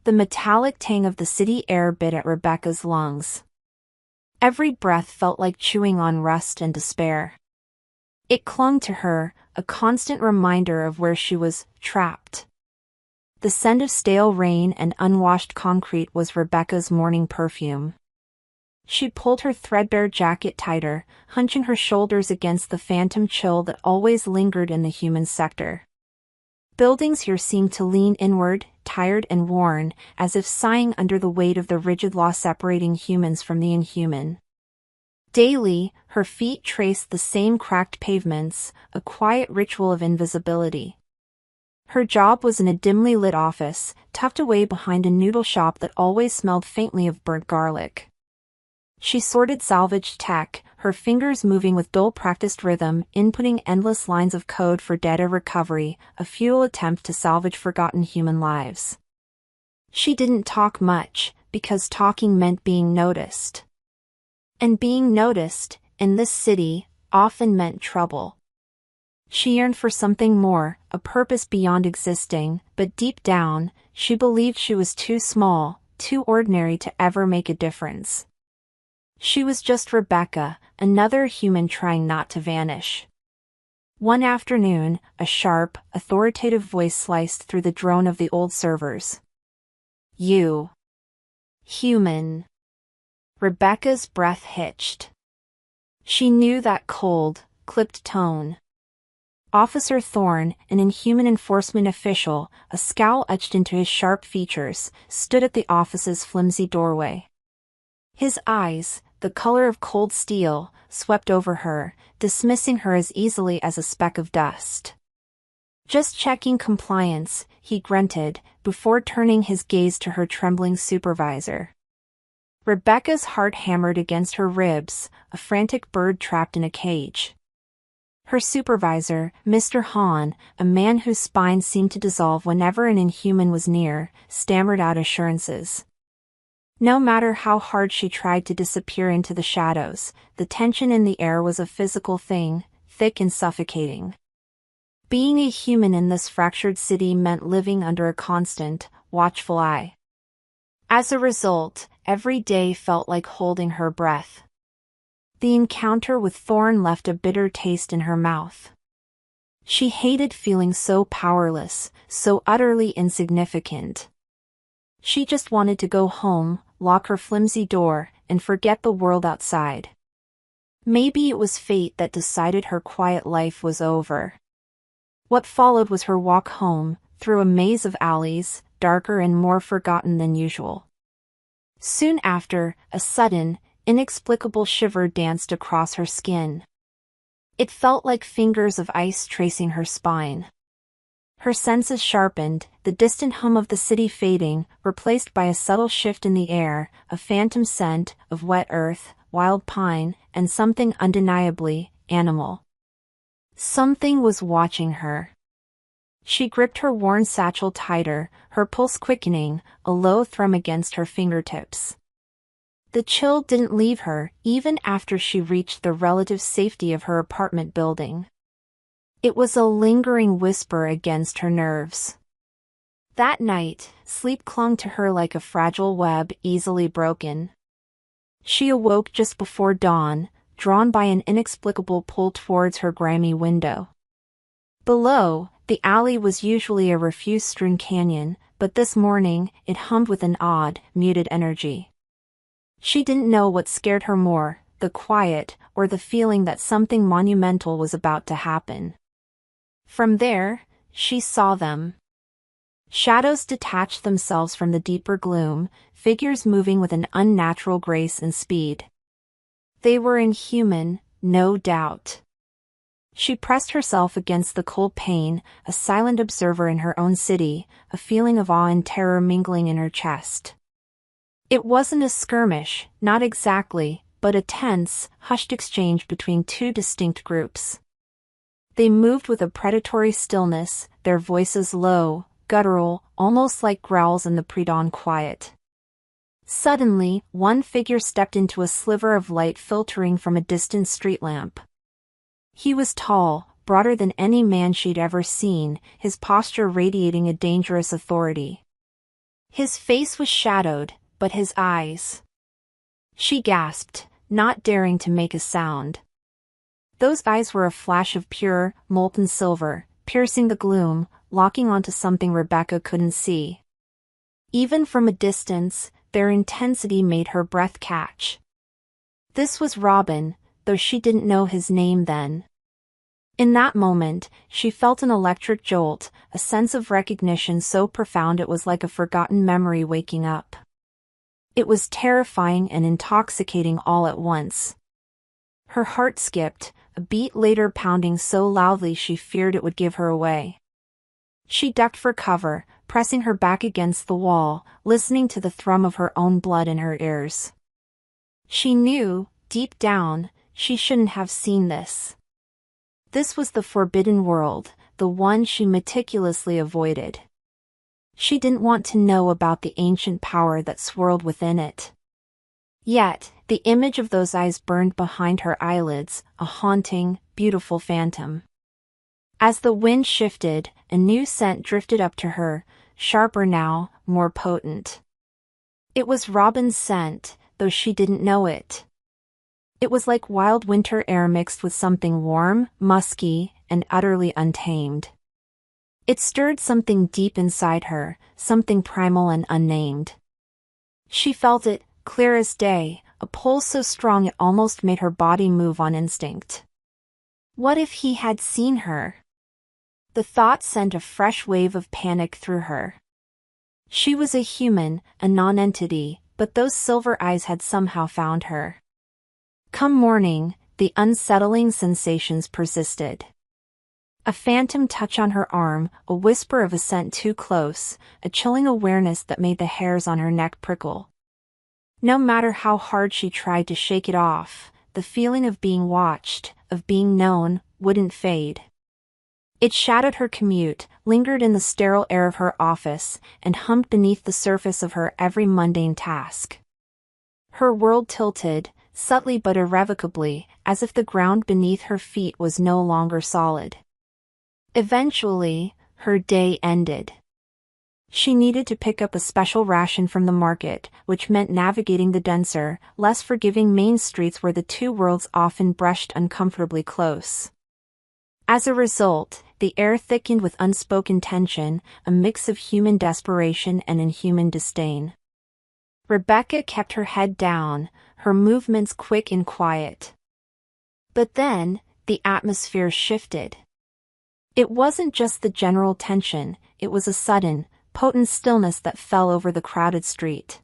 The metallic tang of the city air bit at Rebecca's lungs. Every breath felt like chewing on rust and despair. It clung to her, a constant reminder of where she was trapped. The scent of stale rain and unwashed concrete was Rebecca's morning perfume. She pulled her threadbare jacket tighter, hunching her shoulders against the phantom chill that always lingered in the human sector. Buildings here seemed to lean inward, tired and worn, as if sighing under the weight of the rigid law separating humans from the inhuman. Daily, her feet traced the same cracked pavements, a quiet ritual of invisibility. Her job was in a dimly lit office, tucked away behind a noodle shop that always smelled faintly of burnt garlic. She sorted salvaged tech, her fingers moving with dull-practiced rhythm, inputting endless lines of code for data recovery, a futile attempt to salvage forgotten human lives. She didn't talk much, because talking meant being noticed. And being noticed, in this city, often meant trouble. She yearned for something more, a purpose beyond existing, but deep down, she believed she was too small, too ordinary to ever make a difference. She was just Rebecca, another human trying not to vanish. One afternoon, a sharp, authoritative voice sliced through the drone of the old servers. "You. Human." Rebecca's breath hitched. She knew that cold, clipped tone. Officer Thorne, an Inhuman enforcement official, a scowl etched into his sharp features, stood at the office's flimsy doorway. His eyes, the color of cold steel, swept over her, dismissing her as easily as a speck of dust. "Just checking compliance," he grunted, before turning his gaze to her trembling supervisor. Rebecca's heart hammered against her ribs, a frantic bird trapped in a cage. Her supervisor, Mr. Hahn, a man whose spine seemed to dissolve whenever an Inhuman was near, stammered out assurances. No matter how hard she tried to disappear into the shadows, the tension in the air was a physical thing, thick and suffocating. Being a human in this fractured city meant living under a constant, watchful eye. As a result, every day felt like holding her breath. The encounter with Thorne left a bitter taste in her mouth. She hated feeling so powerless, so utterly insignificant. She just wanted to go home, lock her flimsy door, and forget the world outside. Maybe it was fate that decided her quiet life was over. What followed was her walk home, through a maze of alleys, darker and more forgotten than usual. Soon after, a sudden, inexplicable shiver danced across her skin. It felt like fingers of ice tracing her spine. Her senses sharpened, the distant hum of the city fading, replaced by a subtle shift in the air, a phantom scent of wet earth, wild pine, and something undeniably animal. Something was watching her. She gripped her worn satchel tighter, her pulse quickening, a low thrum against her fingertips. The chill didn't leave her, even after she reached the relative safety of her apartment building. It was a lingering whisper against her nerves. That night, sleep clung to her like a fragile web easily broken. She awoke just before dawn, drawn by an inexplicable pull towards her grimy window. Below, the alley was usually a refuse-strewn canyon, but this morning, it hummed with an odd, muted energy. She didn't know what scared her more, the quiet, or the feeling that something monumental was about to happen. From there, she saw them. Shadows detached themselves from the deeper gloom, figures moving with an unnatural grace and speed. They were inhuman, no doubt. She pressed herself against the cold pane, a silent observer in her own city, a feeling of awe and terror mingling in her chest. It wasn't a skirmish, not exactly, but a tense, hushed exchange between two distinct groups. They moved with a predatory stillness, their voices low, guttural, almost like growls in the pre-dawn quiet. Suddenly, one figure stepped into a sliver of light filtering from a distant street lamp. He was tall, broader than any man she'd ever seen, his posture radiating a dangerous authority. His face was shadowed, but his eyes. She gasped, not daring to make a sound. Those eyes were a flash of pure, molten silver, piercing the gloom, locking onto something Rebecca couldn't see. Even from a distance, their intensity made her breath catch. This was Robin, though she didn't know his name then. In that moment, she felt an electric jolt, a sense of recognition so profound it was like a forgotten memory waking up. It was terrifying and intoxicating all at once. Her heart skipped, a beat later pounding so loudly she feared it would give her away. She ducked for cover, pressing her back against the wall, listening to the thrum of her own blood in her ears. She knew, deep down, she shouldn't have seen this. This was the forbidden world, the one she meticulously avoided. She didn't want to know about the ancient power that swirled within it. Yet, the image of those eyes burned behind her eyelids, a haunting, beautiful phantom. As the wind shifted, a new scent drifted up to her, sharper now, more potent. It was Robin's scent, though she didn't know it. It was like wild winter air mixed with something warm, musky, and utterly untamed. It stirred something deep inside her, something primal and unnamed. She felt it, clear as day, a pull so strong it almost made her body move on instinct. What if he had seen her? The thought sent a fresh wave of panic through her. She was a human, a non-entity, but those silver eyes had somehow found her. Come morning, the unsettling sensations persisted. A phantom touch on her arm, a whisper of a scent too close, a chilling awareness that made the hairs on her neck prickle. No matter how hard she tried to shake it off, the feeling of being watched, of being known, wouldn't fade. It shadowed her commute, lingered in the sterile air of her office, and hummed beneath the surface of her every mundane task. Her world tilted, subtly but irrevocably, as if the ground beneath her feet was no longer solid. Eventually, her day ended. She needed to pick up a special ration from the market, which meant navigating the denser, less forgiving main streets where the two worlds often brushed uncomfortably close. As a result, the air thickened with unspoken tension, a mix of human desperation and inhuman disdain. Rebecca kept her head down, her movements quick and quiet. But then, the atmosphere shifted. It wasn't just the general tension, it was a sudden, potent stillness that fell over the crowded street.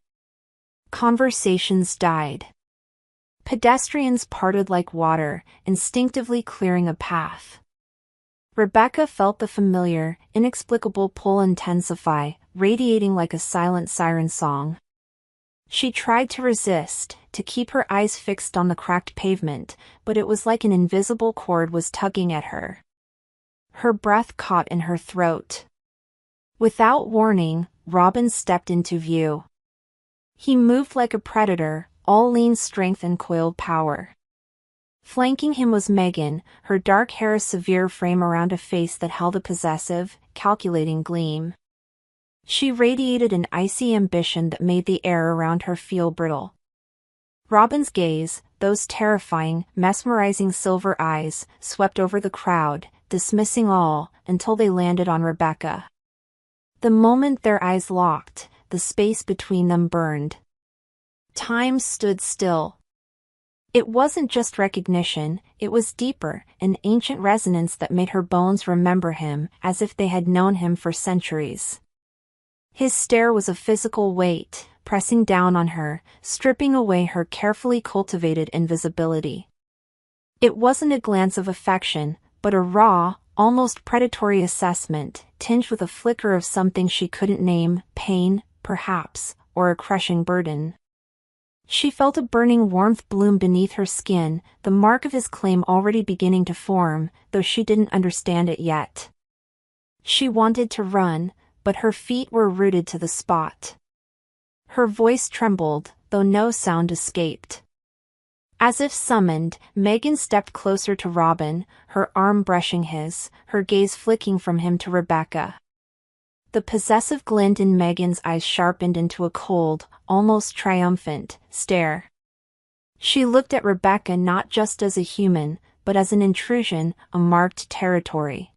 Conversations died. Pedestrians parted like water, instinctively clearing a path. Rebecca felt the familiar, inexplicable pull intensify, radiating like a silent siren song. She tried to resist, to keep her eyes fixed on the cracked pavement, but it was like an invisible cord was tugging at her. Her breath caught in her throat. Without warning, Robin stepped into view. He moved like a predator, all lean strength and coiled power. Flanking him was Megan, her dark hair a severe frame around a face that held a possessive, calculating gleam. She radiated an icy ambition that made the air around her feel brittle. Robin's gaze, those terrifying, mesmerizing silver eyes, swept over the crowd, dismissing all, until they landed on Rebecca. The moment their eyes locked, the space between them burned. Time stood still. It wasn't just recognition, it was deeper, an ancient resonance that made her bones remember him, as if they had known him for centuries. His stare was a physical weight, pressing down on her, stripping away her carefully cultivated invisibility. It wasn't a glance of affection, but a raw, almost predatory assessment, tinged with a flicker of something she couldn't name, pain, perhaps, or a crushing burden. She felt a burning warmth bloom beneath her skin, the mark of his claim already beginning to form, though she didn't understand it yet. She wanted to run, but her feet were rooted to the spot. Her voice trembled, though no sound escaped. As if summoned, Megan stepped closer to Robin, her arm brushing his, her gaze flicking from him to Rebecca. The possessive glint in Megan's eyes sharpened into a cold, almost triumphant, stare. She looked at Rebecca not just as a human, but as an intrusion, a marked territory.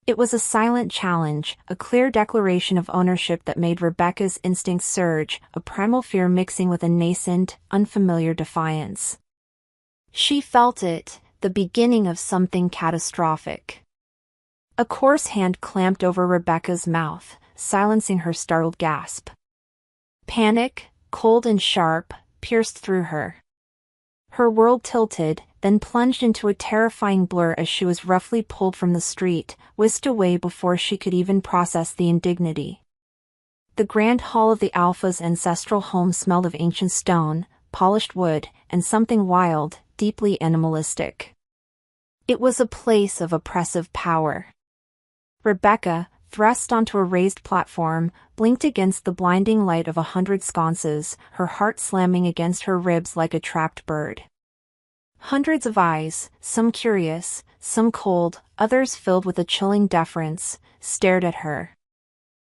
It was a silent challenge, a clear declaration of ownership that made Rebecca's instincts surge, a primal fear mixing with a nascent, unfamiliar defiance. She felt it, the beginning of something catastrophic. A coarse hand clamped over Rebecca's mouth, silencing her startled gasp. Panic, cold and sharp, pierced through her. Her world tilted, then plunged into a terrifying blur as she was roughly pulled from the street, whisked away before she could even process the indignity. The grand hall of the Alpha's ancestral home smelled of ancient stone, polished wood, and something wild, deeply animalistic. It was a place of oppressive power. Rebecca, thrust onto a raised platform, blinked against the blinding light of 100 sconces, her heart slamming against her ribs like a trapped bird. Hundreds of eyes, some curious, some cold, others filled with a chilling deference, stared at her.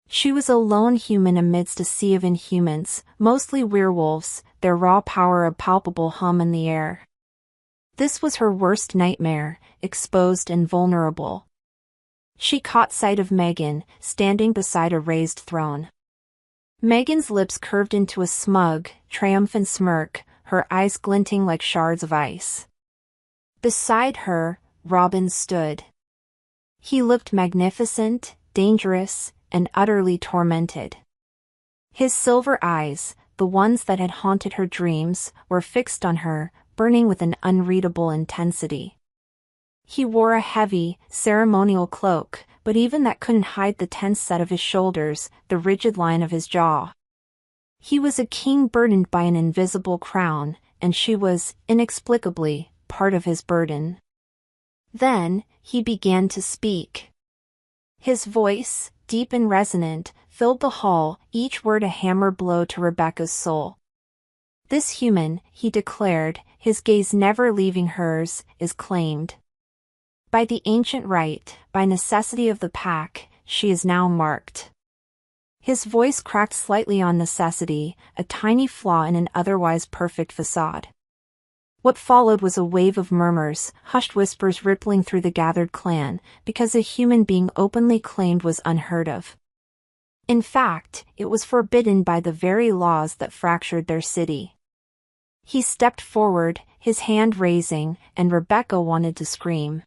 She was a lone human amidst a sea of inhumans, mostly werewolves, their raw power a palpable hum in the air. This was her worst nightmare, exposed and vulnerable. She caught sight of Megan, standing beside a raised throne. Megan's lips curved into a smug, triumphant smirk, her eyes glinting like shards of ice. Beside her, Robin stood. He looked magnificent, dangerous, and utterly tormented. His silver eyes, the ones that had haunted her dreams, were fixed on her, burning with an unreadable intensity. He wore a heavy, ceremonial cloak, but even that couldn't hide the tense set of his shoulders, the rigid line of his jaw. He was a king burdened by an invisible crown, and she was, inexplicably, part of his burden. Then, he began to speak. His voice, deep and resonant, filled the hall, each word a hammer blow to Rebecca's soul. This human, he declared, his gaze never leaving hers, is claimed. By the ancient right, by necessity of the pack, she is now marked. His voice cracked slightly on necessity, a tiny flaw in an otherwise perfect facade. What followed was a wave of murmurs, hushed whispers rippling through the gathered clan, because a human being openly claimed was unheard of. In fact, it was forbidden by the very laws that fractured their city. He stepped forward, his hand raising, and Rebecca wanted to scream.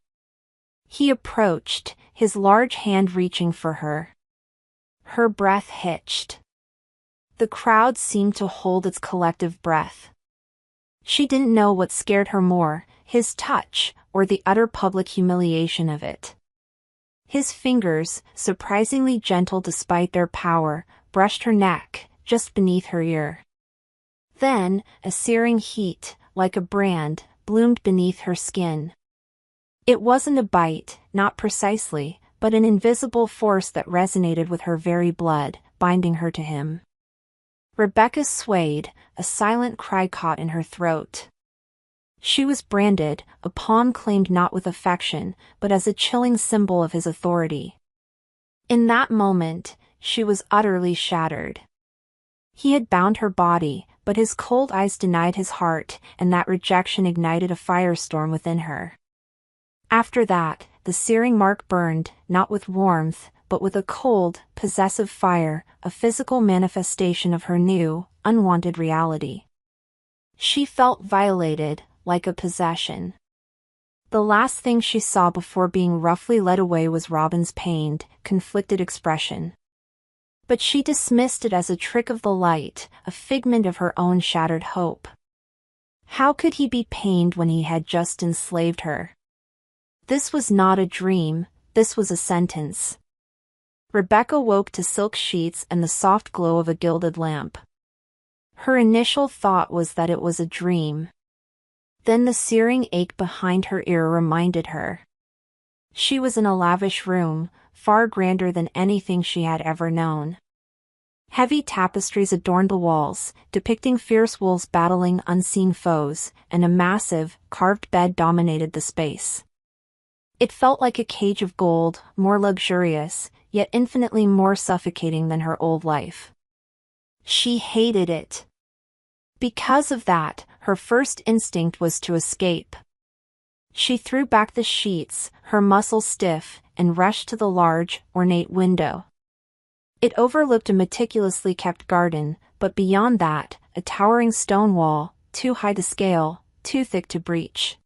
He approached, his large hand reaching for her. Her breath hitched. The crowd seemed to hold its collective breath. She didn't know what scared her more, his touch, or the utter public humiliation of it. His fingers, surprisingly gentle despite their power, brushed her neck, just beneath her ear. Then, a searing heat, like a brand, bloomed beneath her skin. It wasn't a bite, not precisely, but an invisible force that resonated with her very blood, binding her to him. Rebecca swayed, a silent cry caught in her throat. She was branded, a pawn claimed not with affection, but as a chilling symbol of his authority. In that moment, she was utterly shattered. He had bound her body, but his cold eyes denied his heart, and that rejection ignited a firestorm within her. After that, the searing mark burned, not with warmth, but with a cold, possessive fire, a physical manifestation of her new, unwanted reality. She felt violated, like a possession. The last thing she saw before being roughly led away was Robin's pained, conflicted expression. But she dismissed it as a trick of the light, a figment of her own shattered hope. How could he be pained when he had just enslaved her? This was not a dream, this was a sentence. Rebecca woke to silk sheets and the soft glow of a gilded lamp. Her initial thought was that it was a dream. Then the searing ache behind her ear reminded her. She was in a lavish room, far grander than anything she had ever known. Heavy tapestries adorned the walls, depicting fierce wolves battling unseen foes, and a massive, carved bed dominated the space. It felt like a cage of gold, more luxurious, yet infinitely more suffocating than her old life. She hated it. Because of that, her first instinct was to escape. She threw back the sheets, her muscles stiff, and rushed to the large, ornate window. It overlooked a meticulously kept garden, but beyond that, a towering stone wall, too high to scale, too thick to breach.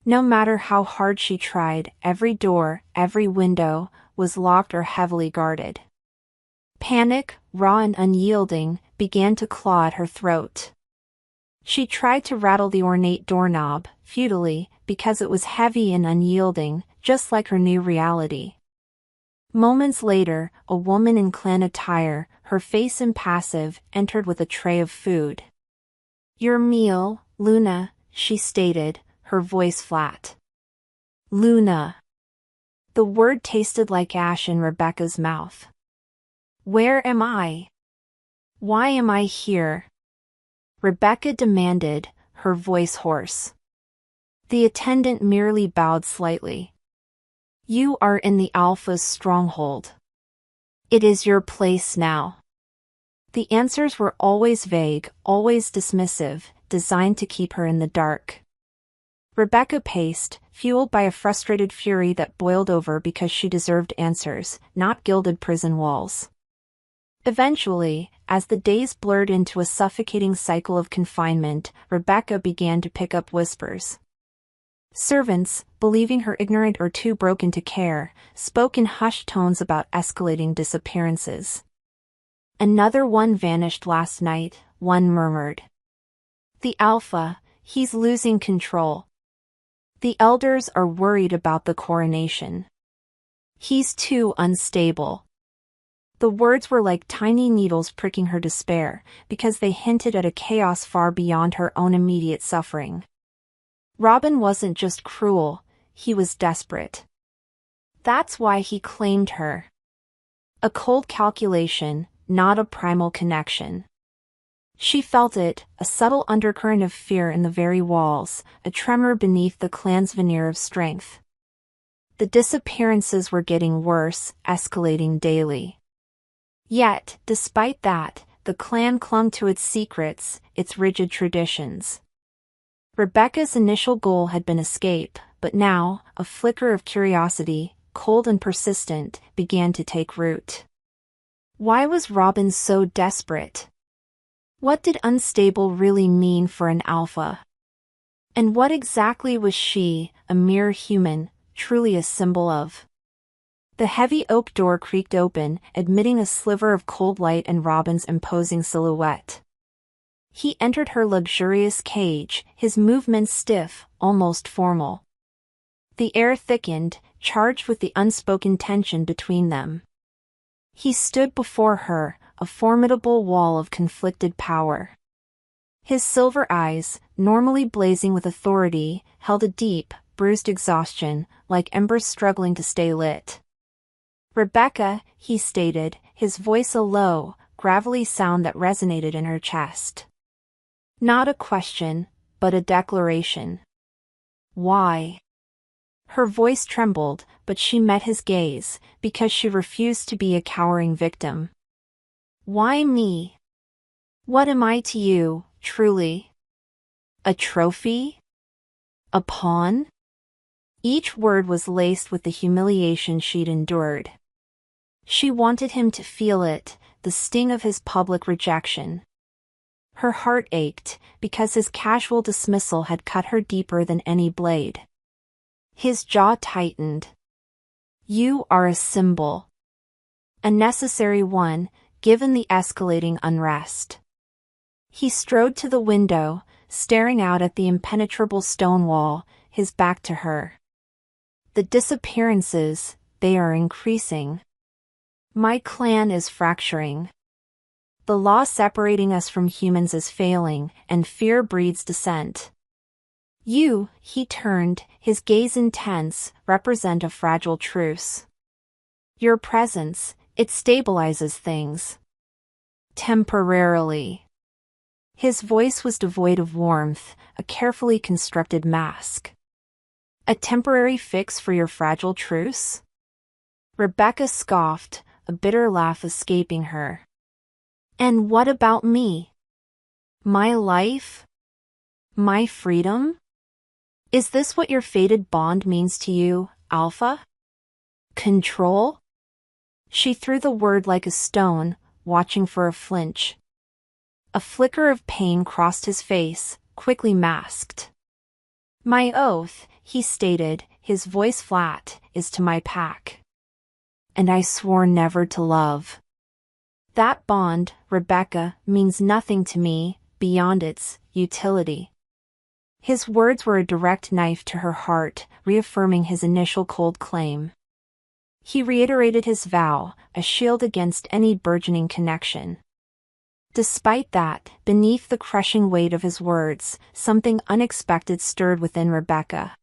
No matter how hard she tried, every door, every window, was locked or heavily guarded. Panic, raw and unyielding, began to claw at her throat. She tried to rattle the ornate doorknob, futilely, because it was heavy and unyielding, just like her new reality. Moments later, a woman in clan attire, her face impassive, entered with a tray of food. "Your meal, Luna," she stated, her voice flat. Luna. The word tasted like ash in Rebecca's mouth. Where am I? Why am I here? Rebecca demanded, her voice hoarse. The attendant merely bowed slightly. You are in the Alpha's stronghold. It is your place now. The answers were always vague, always dismissive, designed to keep her in the dark. Rebecca paced, fueled by a frustrated fury that boiled over because she deserved answers, not gilded prison walls. Eventually, as the days blurred into a suffocating cycle of confinement, Rebecca began to pick up whispers. Servants, believing her ignorant or too broken to care, spoke in hushed tones about escalating disappearances. Another one vanished last night, one murmured. The Alpha, he's losing control. The elders are worried about the coronation. He's too unstable. The words were like tiny needles pricking her despair, because they hinted at a chaos far beyond her own immediate suffering. Robin wasn't just cruel, he was desperate. That's why he claimed her. A cold calculation, not a primal connection. She felt it, a subtle undercurrent of fear in the very walls, a tremor beneath the clan's veneer of strength. The disappearances were getting worse, escalating daily. Yet, despite that, the clan clung to its secrets, its rigid traditions. Rebecca's initial goal had been escape, but now, a flicker of curiosity, cold and persistent, began to take root. Why was Robin so desperate? What did unstable really mean for an Alpha? And what exactly was she, a mere human, truly a symbol of? The heavy oak door creaked open, admitting a sliver of cold light and Robin's imposing silhouette. He entered her luxurious cage, his movements stiff, almost formal. The air thickened, charged with the unspoken tension between them. He stood before her, a formidable wall of conflicted power. His silver eyes, normally blazing with authority, held a deep, bruised exhaustion, like embers struggling to stay lit. Rebecca, he stated, his voice a low, gravelly sound that resonated in her chest. Not a question, but a declaration. Why? Her voice trembled, but she met his gaze, because she refused to be a cowering victim. Why me? What am I to you, truly? A trophy? A pawn? Each word was laced with the humiliation she'd endured. She wanted him to feel it, the sting of his public rejection. Her heart ached, because his casual dismissal had cut her deeper than any blade. His jaw tightened. You are a symbol. A necessary one, given the escalating unrest. He strode to the window, staring out at the impenetrable stone wall, his back to her. The disappearances, they are increasing. My clan is fracturing. The law separating us from humans is failing, and fear breeds dissent. You, he turned, his gaze intense, represent a fragile truce. Your presence, it stabilizes things. Temporarily. His voice was devoid of warmth, a carefully constructed mask. A temporary fix for your fragile truce? Rebecca scoffed, a bitter laugh escaping her. And what about me? My life? My freedom? Is this what your fated bond means to you, Alpha? Control? She threw the word like a stone, watching for a flinch. A flicker of pain crossed his face, quickly masked. My oath, he stated, his voice flat, is to my pack. And I swore never to love. That bond, Rebecca, means nothing to me, beyond its utility. His words were a direct knife to her heart, reaffirming his initial cold claim. He reiterated his vow, a shield against any burgeoning connection. Despite that, beneath the crushing weight of his words, something unexpected stirred within Rebecca.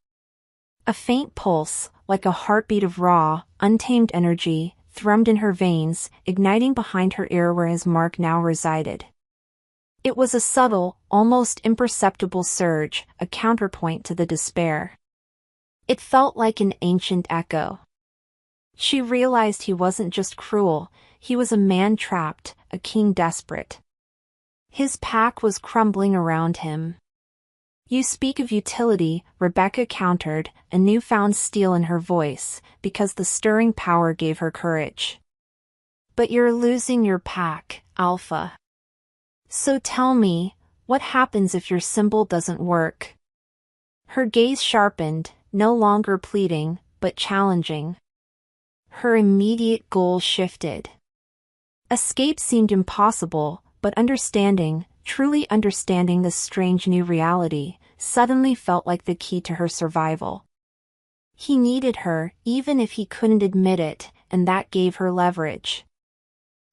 A faint pulse, like a heartbeat of raw, untamed energy, thrummed in her veins, igniting behind her ear where his mark now resided. It was a subtle, almost imperceptible surge, a counterpoint to the despair. It felt like an ancient echo. She realized he wasn't just cruel, he was a man trapped, a king desperate. His pack was crumbling around him. You speak of utility, Rebecca countered, a newfound steel in her voice, because the stirring power gave her courage. But you're losing your pack, Alpha. So tell me, what happens if your symbol doesn't work? Her gaze sharpened, no longer pleading, but challenging. Her immediate goal shifted. Escape seemed impossible, but understanding, truly understanding this strange new reality, suddenly felt like the key to her survival. He needed her, even if he couldn't admit it, and that gave her leverage.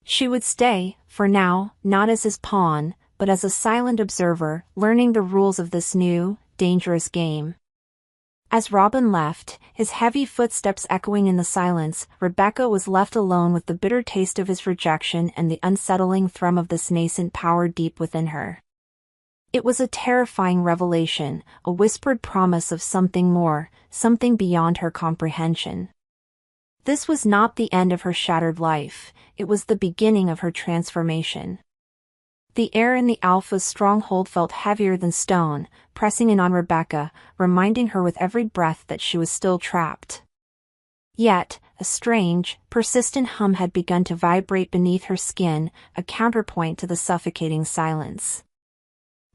She would stay, for now, not as his pawn, but as a silent observer, learning the rules of this new, dangerous game. As Robin left, his heavy footsteps echoing in the silence, Rebecca was left alone with the bitter taste of his rejection and the unsettling thrum of this nascent power deep within her. It was a terrifying revelation, a whispered promise of something more, something beyond her comprehension. This was not the end of her shattered life, it was the beginning of her transformation. The air in the Alpha's stronghold felt heavier than stone, pressing in on Rebecca, reminding her with every breath that she was still trapped. Yet, a strange, persistent hum had begun to vibrate beneath her skin, a counterpoint to the suffocating silence.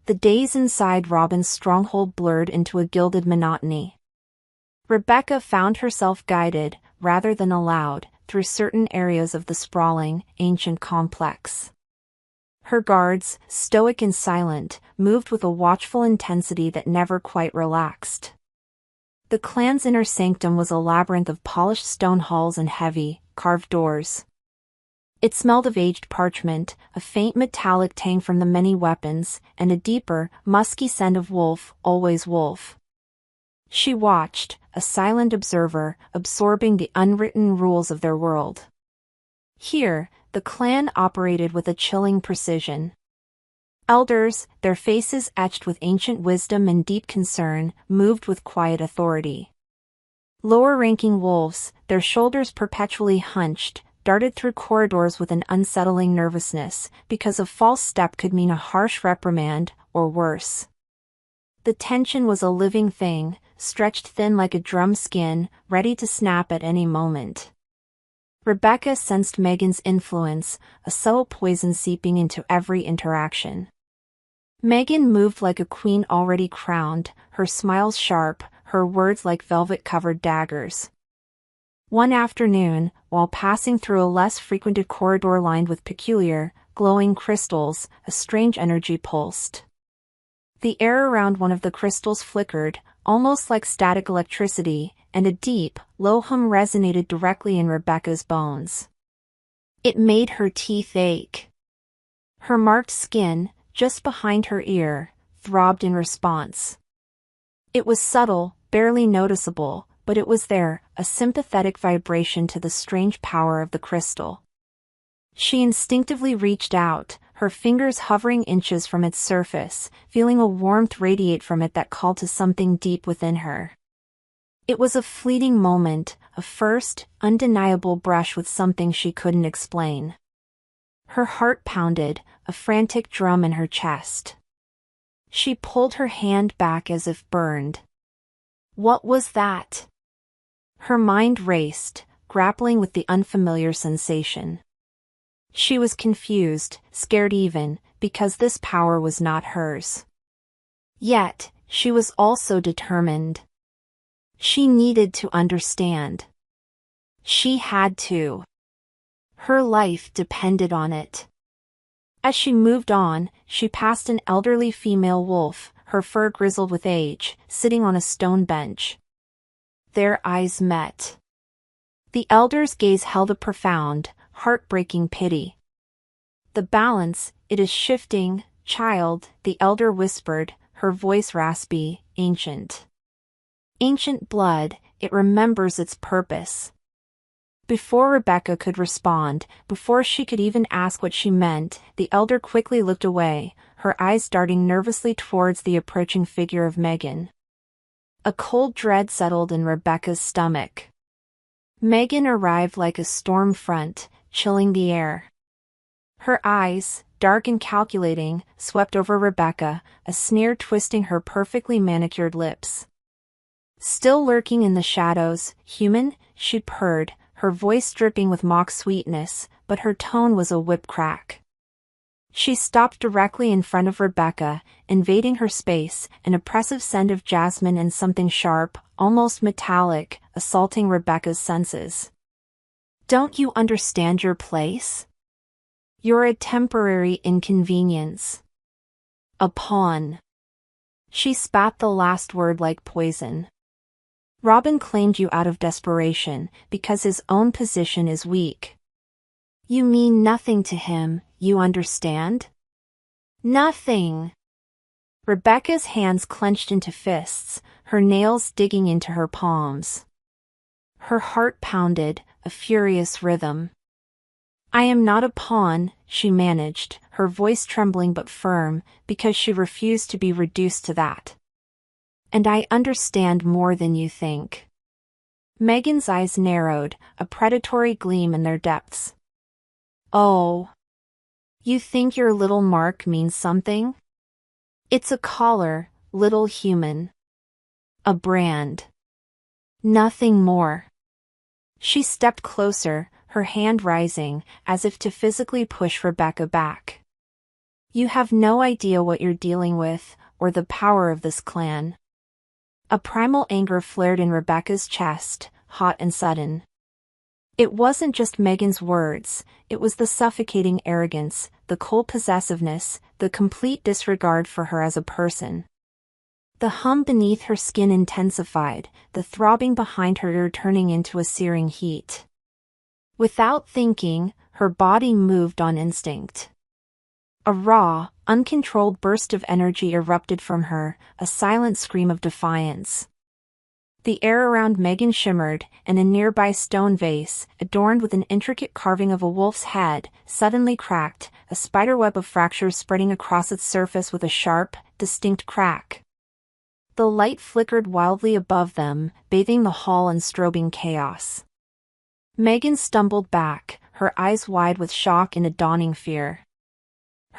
The days inside Robin's stronghold blurred into a gilded monotony. Rebecca found herself guided, rather than allowed, through certain areas of the sprawling, ancient complex. Her guards, stoic and silent, moved with a watchful intensity that never quite relaxed. The clan's inner sanctum was a labyrinth of polished stone halls and heavy, carved doors. It smelled of aged parchment, a faint metallic tang from the many weapons, and a deeper, musky scent of wolf, always wolf. She watched, a silent observer, absorbing the unwritten rules of their world. Here, the clan operated with a chilling precision. Elders, their faces etched with ancient wisdom and deep concern, moved with quiet authority. Lower-ranking wolves, their shoulders perpetually hunched, darted through corridors with an unsettling nervousness, because a false step could mean a harsh reprimand, or worse. The tension was a living thing, stretched thin like a drum skin, ready to snap at any moment. Rebecca sensed Megan's influence, a subtle poison seeping into every interaction. Megan moved like a queen already crowned, her smiles sharp, her words like velvet-covered daggers. One afternoon, while passing through a less frequented corridor lined with peculiar, glowing crystals, a strange energy pulsed. The air around one of the crystals flickered, almost like static electricity, and a deep, low hum resonated directly in Rebecca's bones. It made her teeth ache. Her marked skin, just behind her ear, throbbed in response. It was subtle, barely noticeable, but it was there, a sympathetic vibration to the strange power of the crystal. She instinctively reached out, her fingers hovering inches from its surface, feeling a warmth radiate from it that called to something deep within her. It was a fleeting moment, a first, undeniable brush with something she couldn't explain. Her heart pounded, a frantic drum in her chest. She pulled her hand back as if burned. What was that? Her mind raced, grappling with the unfamiliar sensation. She was confused, scared even, because this power was not hers. Yet, she was also determined. She needed to understand. She had to. Her life depended on it. As she moved on, she passed an elderly female wolf, her fur grizzled with age, sitting on a stone bench. Their eyes met. The elder's gaze held a profound, heartbreaking pity. "The balance, it is shifting, child," the elder whispered, her voice raspy, ancient. Ancient blood, it remembers its purpose. Before Rebecca could respond, before she could even ask what she meant, the elder quickly looked away, her eyes darting nervously towards the approaching figure of Megan. A cold dread settled in Rebecca's stomach. Megan arrived like a storm front, chilling the air. Her eyes, dark and calculating, swept over Rebecca, a sneer twisting her perfectly manicured lips. Still lurking in the shadows, "Human," she purred, her voice dripping with mock sweetness, but her tone was a whip crack. She stopped directly in front of Rebecca, invading her space, an oppressive scent of jasmine and something sharp, almost metallic, assaulting Rebecca's senses. "Don't you understand your place? You're a temporary inconvenience. A pawn." She spat the last word like poison. "Robin claimed you out of desperation, because his own position is weak. You mean nothing to him, you understand? Nothing." Rebecca's hands clenched into fists, her nails digging into her palms. Her heart pounded, a furious rhythm. "I am not a pawn," she managed, her voice trembling but firm, because she refused to be reduced to that. "And I understand more than you think." Megan's eyes narrowed, a predatory gleam in their depths. "Oh. You think your little mark means something? It's a collar, little human. A brand. Nothing more." She stepped closer, her hand rising, as if to physically push Rebecca back. "You have no idea what you're dealing with, or the power of this clan." A primal anger flared in Rebecca's chest, hot and sudden. It wasn't just Megan's words, it was the suffocating arrogance, the cold possessiveness, the complete disregard for her as a person. The hum beneath her skin intensified, the throbbing behind her ear turning into a searing heat. Without thinking, her body moved on instinct. A raw, uncontrolled burst of energy erupted from her, a silent scream of defiance. The air around Megan shimmered, and a nearby stone vase, adorned with an intricate carving of a wolf's head, suddenly cracked, a spiderweb of fractures spreading across its surface with a sharp, distinct crack. The light flickered wildly above them, bathing the hall in strobing chaos. Megan stumbled back, her eyes wide with shock and a dawning fear.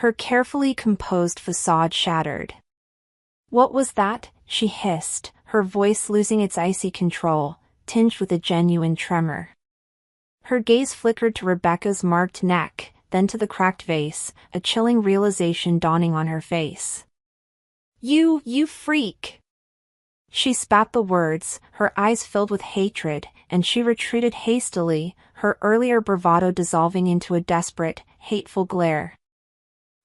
Her carefully composed facade shattered. "What was that?" she hissed, her voice losing its icy control, tinged with a genuine tremor. Her gaze flickered to Rebecca's marked neck, then to the cracked vase, a chilling realization dawning on her face. You freak!" She spat the words, her eyes filled with hatred, and she retreated hastily, her earlier bravado dissolving into a desperate, hateful glare.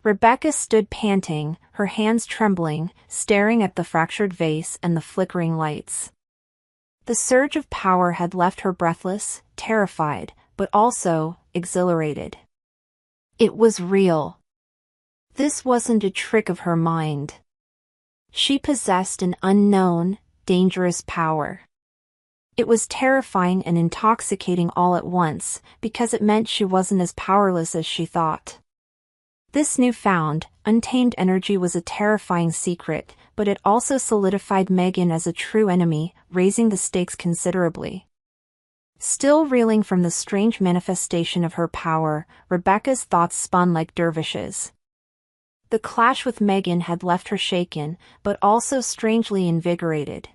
Rebecca stood panting, her hands trembling, staring at the fractured vase and the flickering lights. The surge of power had left her breathless, terrified, but also exhilarated. It was real. This wasn't a trick of her mind. She possessed an unknown, dangerous power. It was terrifying and intoxicating all at once, because it meant she wasn't as powerless as she thought. This newfound, untamed energy was a terrifying secret, but it also solidified Megan as a true enemy, raising the stakes considerably. Still reeling from the strange manifestation of her power, Rebecca's thoughts spun like dervishes. The clash with Megan had left her shaken, but also strangely invigorated.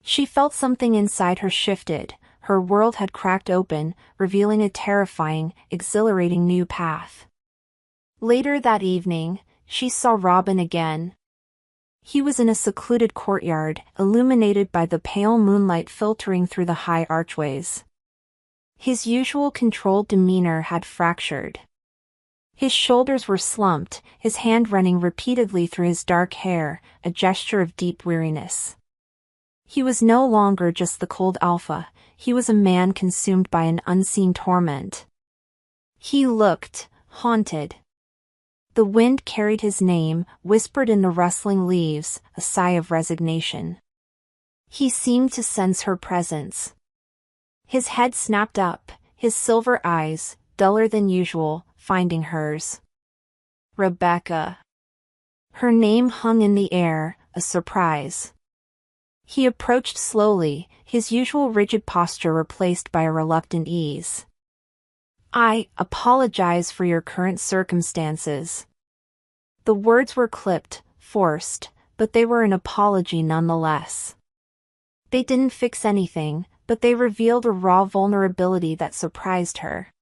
She felt something inside her shifted, her world had cracked open, revealing a terrifying, exhilarating new path. Later that evening, she saw Robin again. He was in a secluded courtyard, illuminated by the pale moonlight filtering through the high archways. His usual controlled demeanor had fractured. His shoulders were slumped, his hand running repeatedly through his dark hair, a gesture of deep weariness. He was no longer just the cold alpha, he was a man consumed by an unseen torment. He looked haunted. The wind carried his name, whispered in the rustling leaves, a sigh of resignation. He seemed to sense her presence. His head snapped up, his silver eyes, duller than usual, finding hers. Rebecca. Her name hung in the air, a surprise. He approached slowly, his usual rigid posture replaced by a reluctant ease. "I apologize for your current circumstances." The words were clipped, forced, but they were an apology nonetheless. They didn't fix anything, but they revealed a raw vulnerability that surprised her.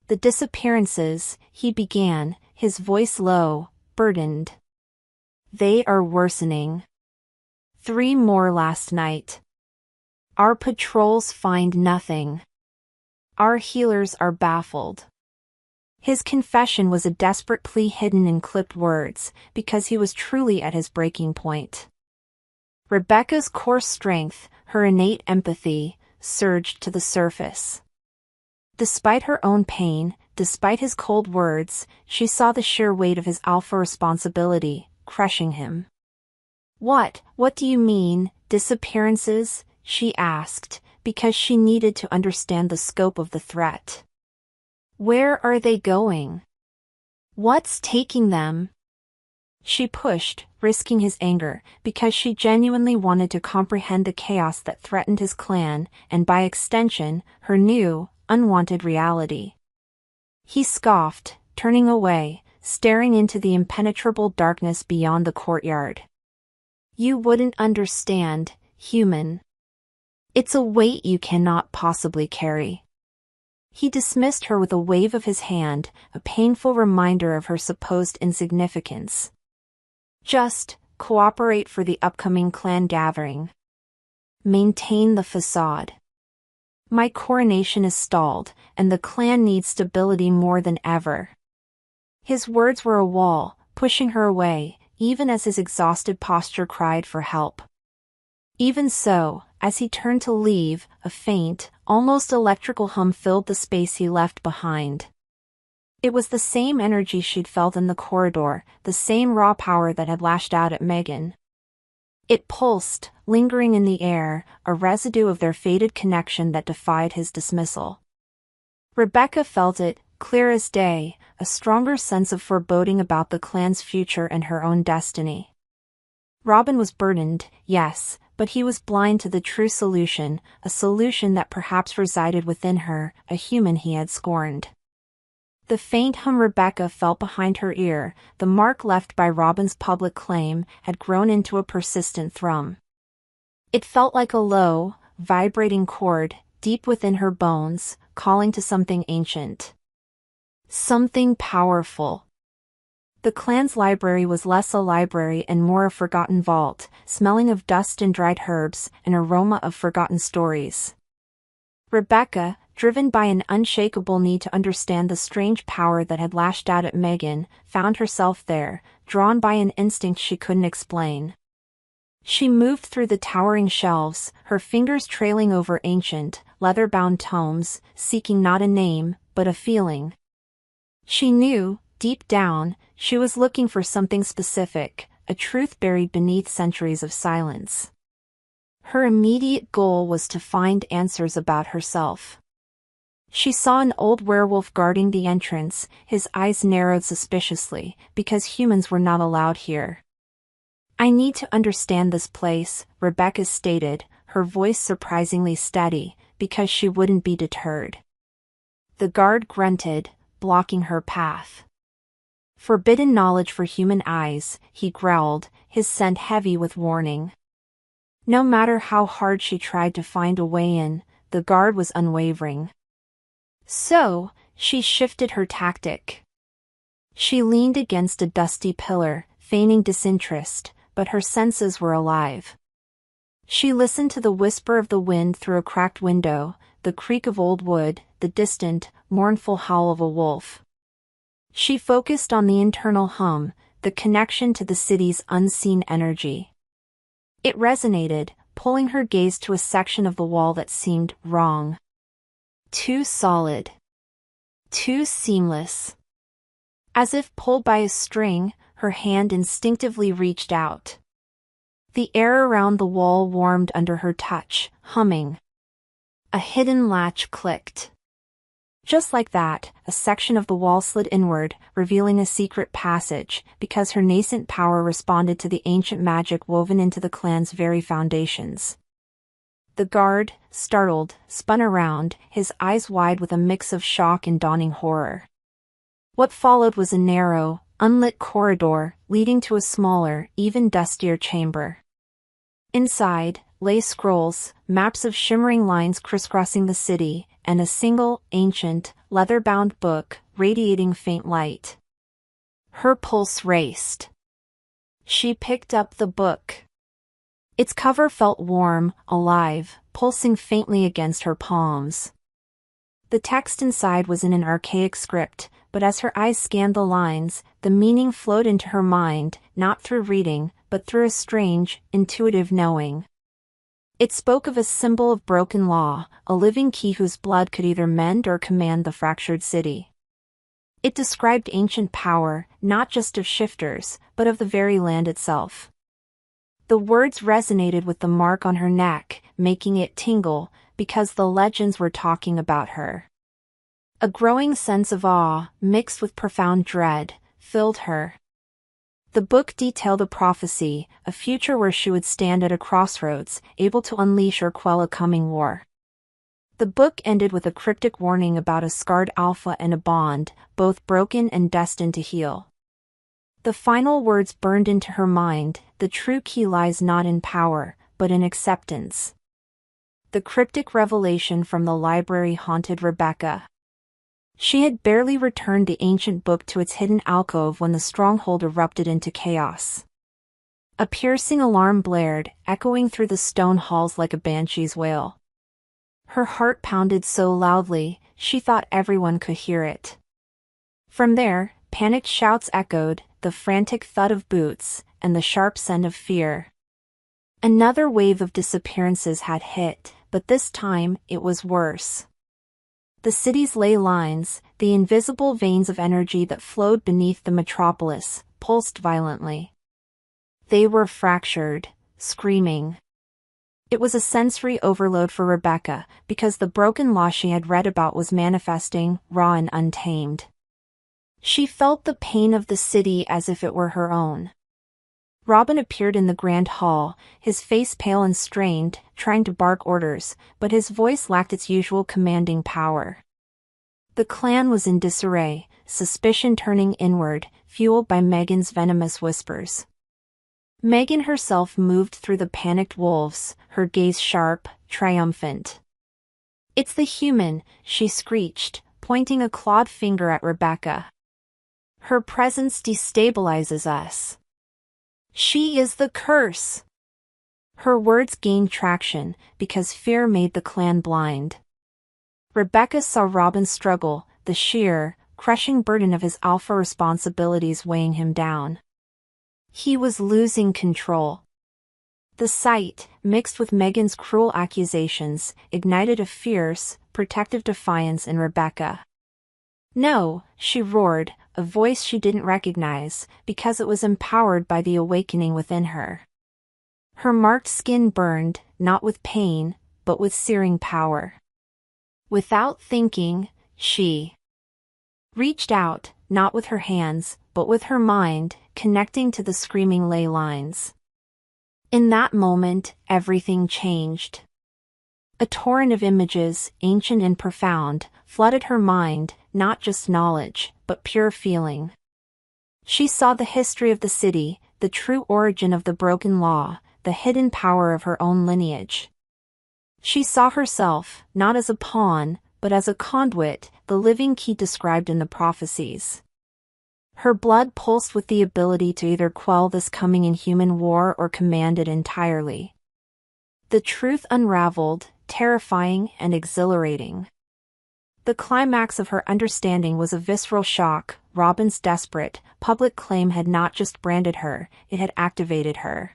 "The disappearances," he began, his voice low, burdened. "They are worsening. 3 more last night. Our patrols find nothing. Our healers are baffled." His confession was a desperate plea hidden in clipped words, because he was truly at his breaking point. Rebecca's core strength, her innate empathy, surged to the surface. Despite her own pain, despite his cold words, she saw the sheer weight of his alpha responsibility, crushing him. What do you mean, disappearances?" she asked, because she needed to understand the scope of the threat. "Where are they going? What's taking them?" She pushed, risking his anger, because she genuinely wanted to comprehend the chaos that threatened his clan, and by extension, her new, unwanted reality. He scoffed, turning away, staring into the impenetrable darkness beyond the courtyard. "You wouldn't understand, human. It's a weight you cannot possibly carry." He dismissed her with a wave of his hand, a painful reminder of her supposed insignificance. "Just cooperate for the upcoming clan gathering. Maintain the facade. My coronation is stalled, and the clan needs stability more than ever." His words were a wall, pushing her away, even as his exhausted posture cried for help. Even so, as he turned to leave, a faint, almost electrical hum filled the space he left behind. It was the same energy she'd felt in the corridor, the same raw power that had lashed out at Megan. It pulsed, lingering in the air, a residue of their fated connection that defied his dismissal. Rebecca felt it, clear as day, a stronger sense of foreboding about the clan's future and her own destiny. Robin was burdened, yes, but he was blind to the true solution, a solution that perhaps resided within her, a human he had scorned. The faint hum Rebecca felt behind her ear, the mark left by Robin's public claim, had grown into a persistent thrum. It felt like a low, vibrating chord, deep within her bones, calling to something ancient. Something powerful. The clan's library was less a library and more a forgotten vault, smelling of dust and dried herbs, an aroma of forgotten stories. Rebecca, driven by an unshakable need to understand the strange power that had lashed out at Megan, found herself there, drawn by an instinct she couldn't explain. She moved through the towering shelves, her fingers trailing over ancient, leather-bound tomes, seeking not a name, but a feeling. She knew, deep down, she was looking for something specific, a truth buried beneath centuries of silence. Her immediate goal was to find answers about herself. She saw an old werewolf guarding the entrance, his eyes narrowed suspiciously, because humans were not allowed here. "I need to understand this place," Rebecca stated, her voice surprisingly steady, because she wouldn't be deterred. The guard grunted, blocking her path. Forbidden knowledge for human eyes, he growled, his scent heavy with warning. No matter how hard she tried to find a way in, the guard was unwavering. So, she shifted her tactic. She leaned against a dusty pillar, feigning disinterest, but her senses were alive. She listened to the whisper of the wind through a cracked window, the creak of old wood, the distant, mournful howl of a wolf. She focused on the internal hum, the connection to the city's unseen energy. It resonated, pulling her gaze to a section of the wall that seemed wrong. Too solid. Too seamless. As if pulled by a string, her hand instinctively reached out. The air around the wall warmed under her touch, humming. A hidden latch clicked. Just like that, a section of the wall slid inward, revealing a secret passage, because her nascent power responded to the ancient magic woven into the clan's very foundations. The guard, startled, spun around, his eyes wide with a mix of shock and dawning horror. What followed was a narrow, unlit corridor, leading to a smaller, even dustier chamber. Inside, lay scrolls, maps of shimmering lines crisscrossing the city, and a single, ancient, leather-bound book, radiating faint light. Her pulse raced. She picked up the book. Its cover felt warm, alive, pulsing faintly against her palms. The text inside was in an archaic script, but as her eyes scanned the lines, the meaning flowed into her mind, not through reading, but through a strange, intuitive knowing. It spoke of a symbol of broken law, a living key whose blood could either mend or command the fractured city. It described ancient power, not just of shifters, but of the very land itself. The words resonated with the mark on her neck, making it tingle, because the legends were talking about her. A growing sense of awe, mixed with profound dread, filled her. The book detailed a prophecy, a future where she would stand at a crossroads, able to unleash or quell a coming war. The book ended with a cryptic warning about a scarred alpha and a bond, both broken and destined to heal. The final words burned into her mind: the true key lies not in power, but in acceptance. The cryptic revelation from the library haunted Rebecca. She had barely returned the ancient book to its hidden alcove when the stronghold erupted into chaos. A piercing alarm blared, echoing through the stone halls like a banshee's wail. Her heart pounded so loudly, she thought everyone could hear it. From there, panicked shouts echoed, the frantic thud of boots, and the sharp scent of fear. Another wave of disappearances had hit, but this time, it was worse. The city's ley lines, the invisible veins of energy that flowed beneath the metropolis, pulsed violently. They were fractured, screaming. It was a sensory overload for Rebecca, because the broken law she had read about was manifesting, raw and untamed. She felt the pain of the city as if it were her own. Robin appeared in the grand hall, his face pale and strained, trying to bark orders, but his voice lacked its usual commanding power. The clan was in disarray, suspicion turning inward, fueled by Megan's venomous whispers. Megan herself moved through the panicked wolves, her gaze sharp, triumphant. "It's the human," she screeched, pointing a clawed finger at Rebecca. "Her presence destabilizes us. She is the curse." Her words gained traction, because fear made the clan blind. Rebecca saw Robin struggle, the sheer, crushing burden of his alpha responsibilities weighing him down. He was losing control. The sight, mixed with Megan's cruel accusations, ignited a fierce, protective defiance in Rebecca. "No," she roared, a voice she didn't recognize, because it was empowered by the awakening within her. Her marked skin burned, not with pain, but with searing power. Without thinking, she reached out, not with her hands, but with her mind, connecting to the screaming ley lines. In that moment, everything changed. A torrent of images, ancient and profound, flooded her mind, not just knowledge, but pure feeling. She saw the history of the city, the true origin of the broken law, the hidden power of her own lineage. She saw herself, not as a pawn, but as a conduit, the living key described in the prophecies. Her blood pulsed with the ability to either quell this coming inhuman war or command it entirely. The truth unraveled, terrifying and exhilarating. The climax of her understanding was a visceral shock. Robin's desperate, public claim had not just branded her, it had activated her.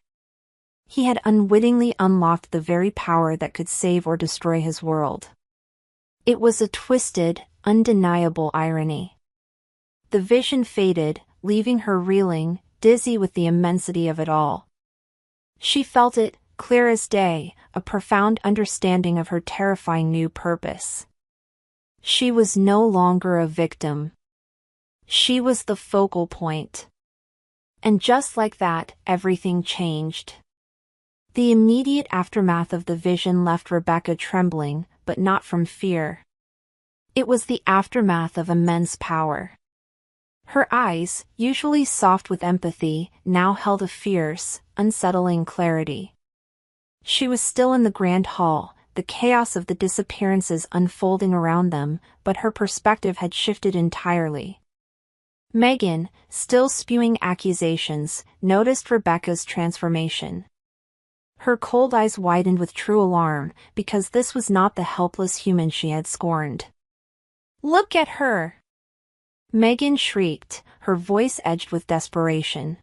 He had unwittingly unlocked the very power that could save or destroy his world. It was a twisted, undeniable irony. The vision faded, leaving her reeling, dizzy with the immensity of it all. She felt it, clear as day, a profound understanding of her terrifying new purpose. She was no longer a victim. She was the focal point. And just like that, everything changed. The immediate aftermath of the vision left Rebecca trembling, but not from fear. It was the aftermath of immense power. Her eyes, usually soft with empathy, now held a fierce, unsettling clarity. She was still in the grand hall, the chaos of the disappearances unfolding around them, but her perspective had shifted entirely. Megan, still spewing accusations, noticed Rebecca's transformation. Her cold eyes widened with true alarm, because this was not the helpless human she had scorned. "Look at her!" Megan shrieked, her voice edged with desperation.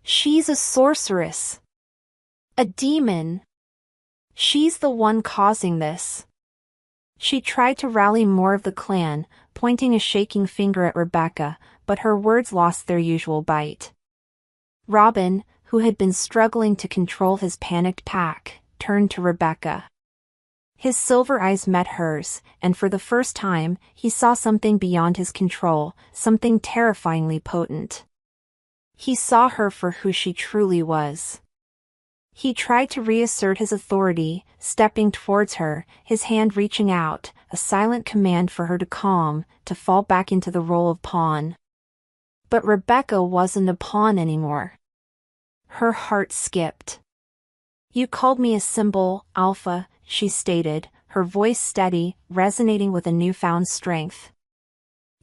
"She's a sorceress! A demon! She's the one causing this." She tried to rally more of the clan, pointing a shaking finger at Rebecca, but her words lost their usual bite. Robin, who had been struggling to control his panicked pack, turned to Rebecca. His silver eyes met hers, and for the first time, he saw something beyond his control, something terrifyingly potent. He saw her for who she truly was. He tried to reassert his authority, stepping towards her, his hand reaching out, a silent command for her to calm, to fall back into the role of pawn. But Rebecca wasn't a pawn anymore. Her heart skipped. "You called me a symbol, Alpha," she stated, her voice steady, resonating with a newfound strength.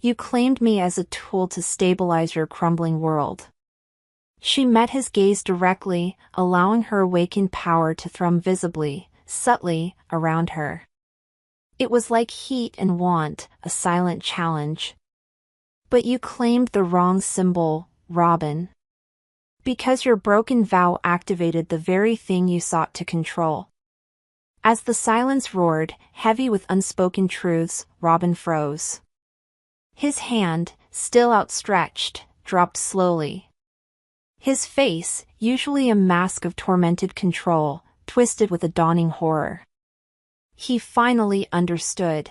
"You claimed me as a tool to stabilize your crumbling world." She met his gaze directly, allowing her awakened power to thrum visibly, subtly, around her. It was like heat and want, a silent challenge. "But you claimed the wrong symbol, Robin. Because your broken vow activated the very thing you sought to control." As the silence roared, heavy with unspoken truths, Robin froze. His hand, still outstretched, dropped slowly. His face, usually a mask of tormented control, twisted with a dawning horror. He finally understood.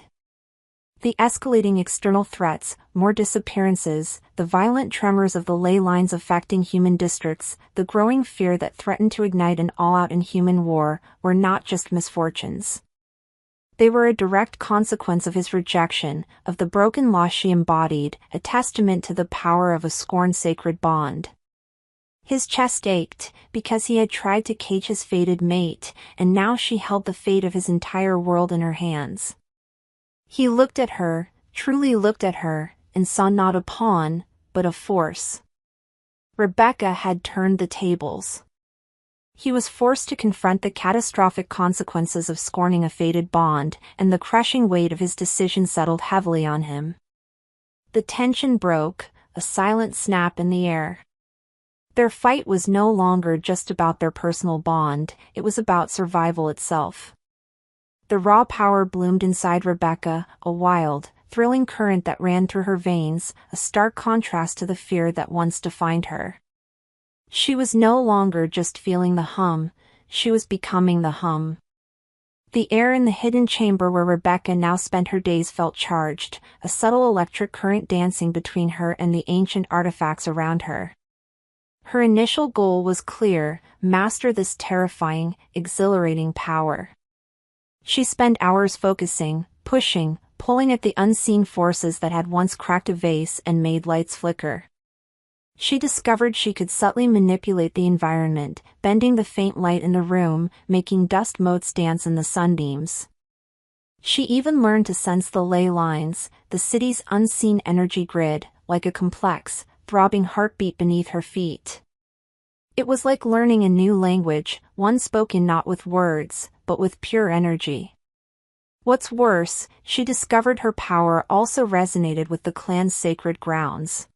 The escalating external threats, more disappearances, the violent tremors of the ley lines affecting human districts, the growing fear that threatened to ignite an all-out inhuman war, were not just misfortunes. They were a direct consequence of his rejection, of the broken law she embodied, a testament to the power of a scorned sacred bond. His chest ached, because he had tried to cage his fated mate, and now she held the fate of his entire world in her hands. He looked at her, truly looked at her, and saw not a pawn, but a force. Rebecca had turned the tables. He was forced to confront the catastrophic consequences of scorning a fated bond, and the crushing weight of his decision settled heavily on him. The tension broke, a silent snap in the air. Their fight was no longer just about their personal bond, it was about survival itself. The raw power bloomed inside Rebecca, a wild, thrilling current that ran through her veins, a stark contrast to the fear that once defined her. She was no longer just feeling the hum, she was becoming the hum. The air in the hidden chamber where Rebecca now spent her days felt charged, a subtle electric current dancing between her and the ancient artifacts around her. Her initial goal was clear: master this terrifying, exhilarating power. She spent hours focusing, pushing, pulling at the unseen forces that had once cracked a vase and made lights flicker. She discovered she could subtly manipulate the environment, bending the faint light in the room, making dust motes dance in the sunbeams. She even learned to sense the ley lines, the city's unseen energy grid, like a complex, throbbing heartbeat beneath her feet. It was like learning a new language, one spoken not with words, but with pure energy. What's worse, she discovered her power also resonated with the clan's sacred grounds.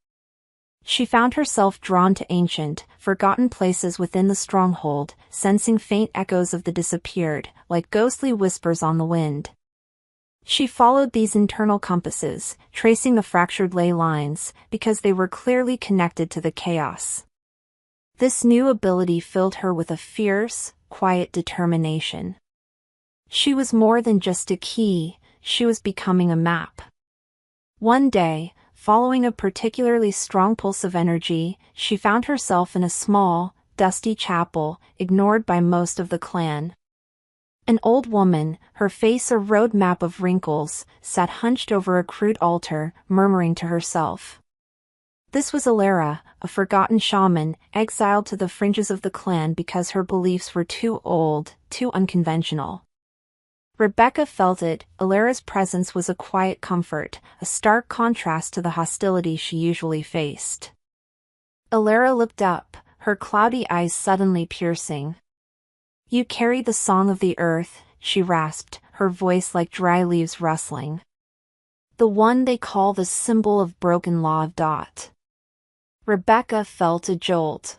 She found herself drawn to ancient, forgotten places within the stronghold, sensing faint echoes of the disappeared, like ghostly whispers on the wind. She followed these internal compasses, tracing the fractured ley lines, because they were clearly connected to the chaos. This new ability filled her with a fierce, quiet determination. She was more than just a key, she was becoming a map. One day, following a particularly strong pulse of energy, she found herself in a small, dusty chapel, ignored by most of the clan. An old woman, her face a road map of wrinkles, sat hunched over a crude altar, murmuring to herself. This was Alara, a forgotten shaman, exiled to the fringes of the clan because her beliefs were too old, too unconventional. Rebecca felt it. Alara's presence was a quiet comfort, a stark contrast to the hostility she usually faced. Alara looked up, her cloudy eyes suddenly piercing. "You carry the song of the earth," she rasped, her voice like dry leaves rustling. "The one they call the symbol of broken law of Dot." Rebecca felt a jolt.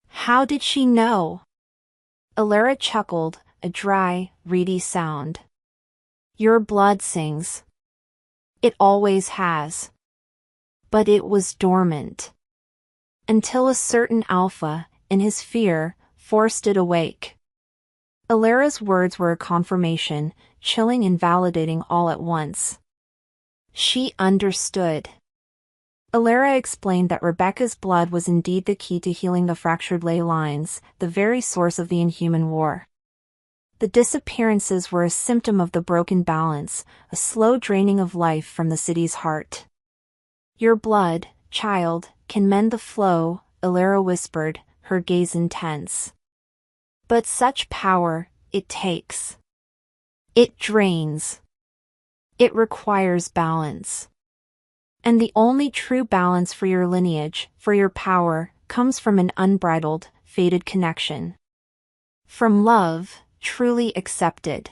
How did she know? Alara chuckled, a dry, reedy sound. "Your blood sings. It always has. But it was dormant. Until a certain alpha, in his fear, forced it awake." Alara's words were a confirmation, chilling and validating all at once. She understood. Alara explained that Rebecca's blood was indeed the key to healing the fractured ley lines, the very source of the Inhuman war. The disappearances were a symptom of the broken balance, a slow draining of life from the city's heart. "Your blood, child, can mend the flow," Alara whispered, her gaze intense. "But such power, it takes. It drains. It requires balance. And the only true balance for your lineage, for your power, comes from an unbridled, fated connection. From love, truly accepted."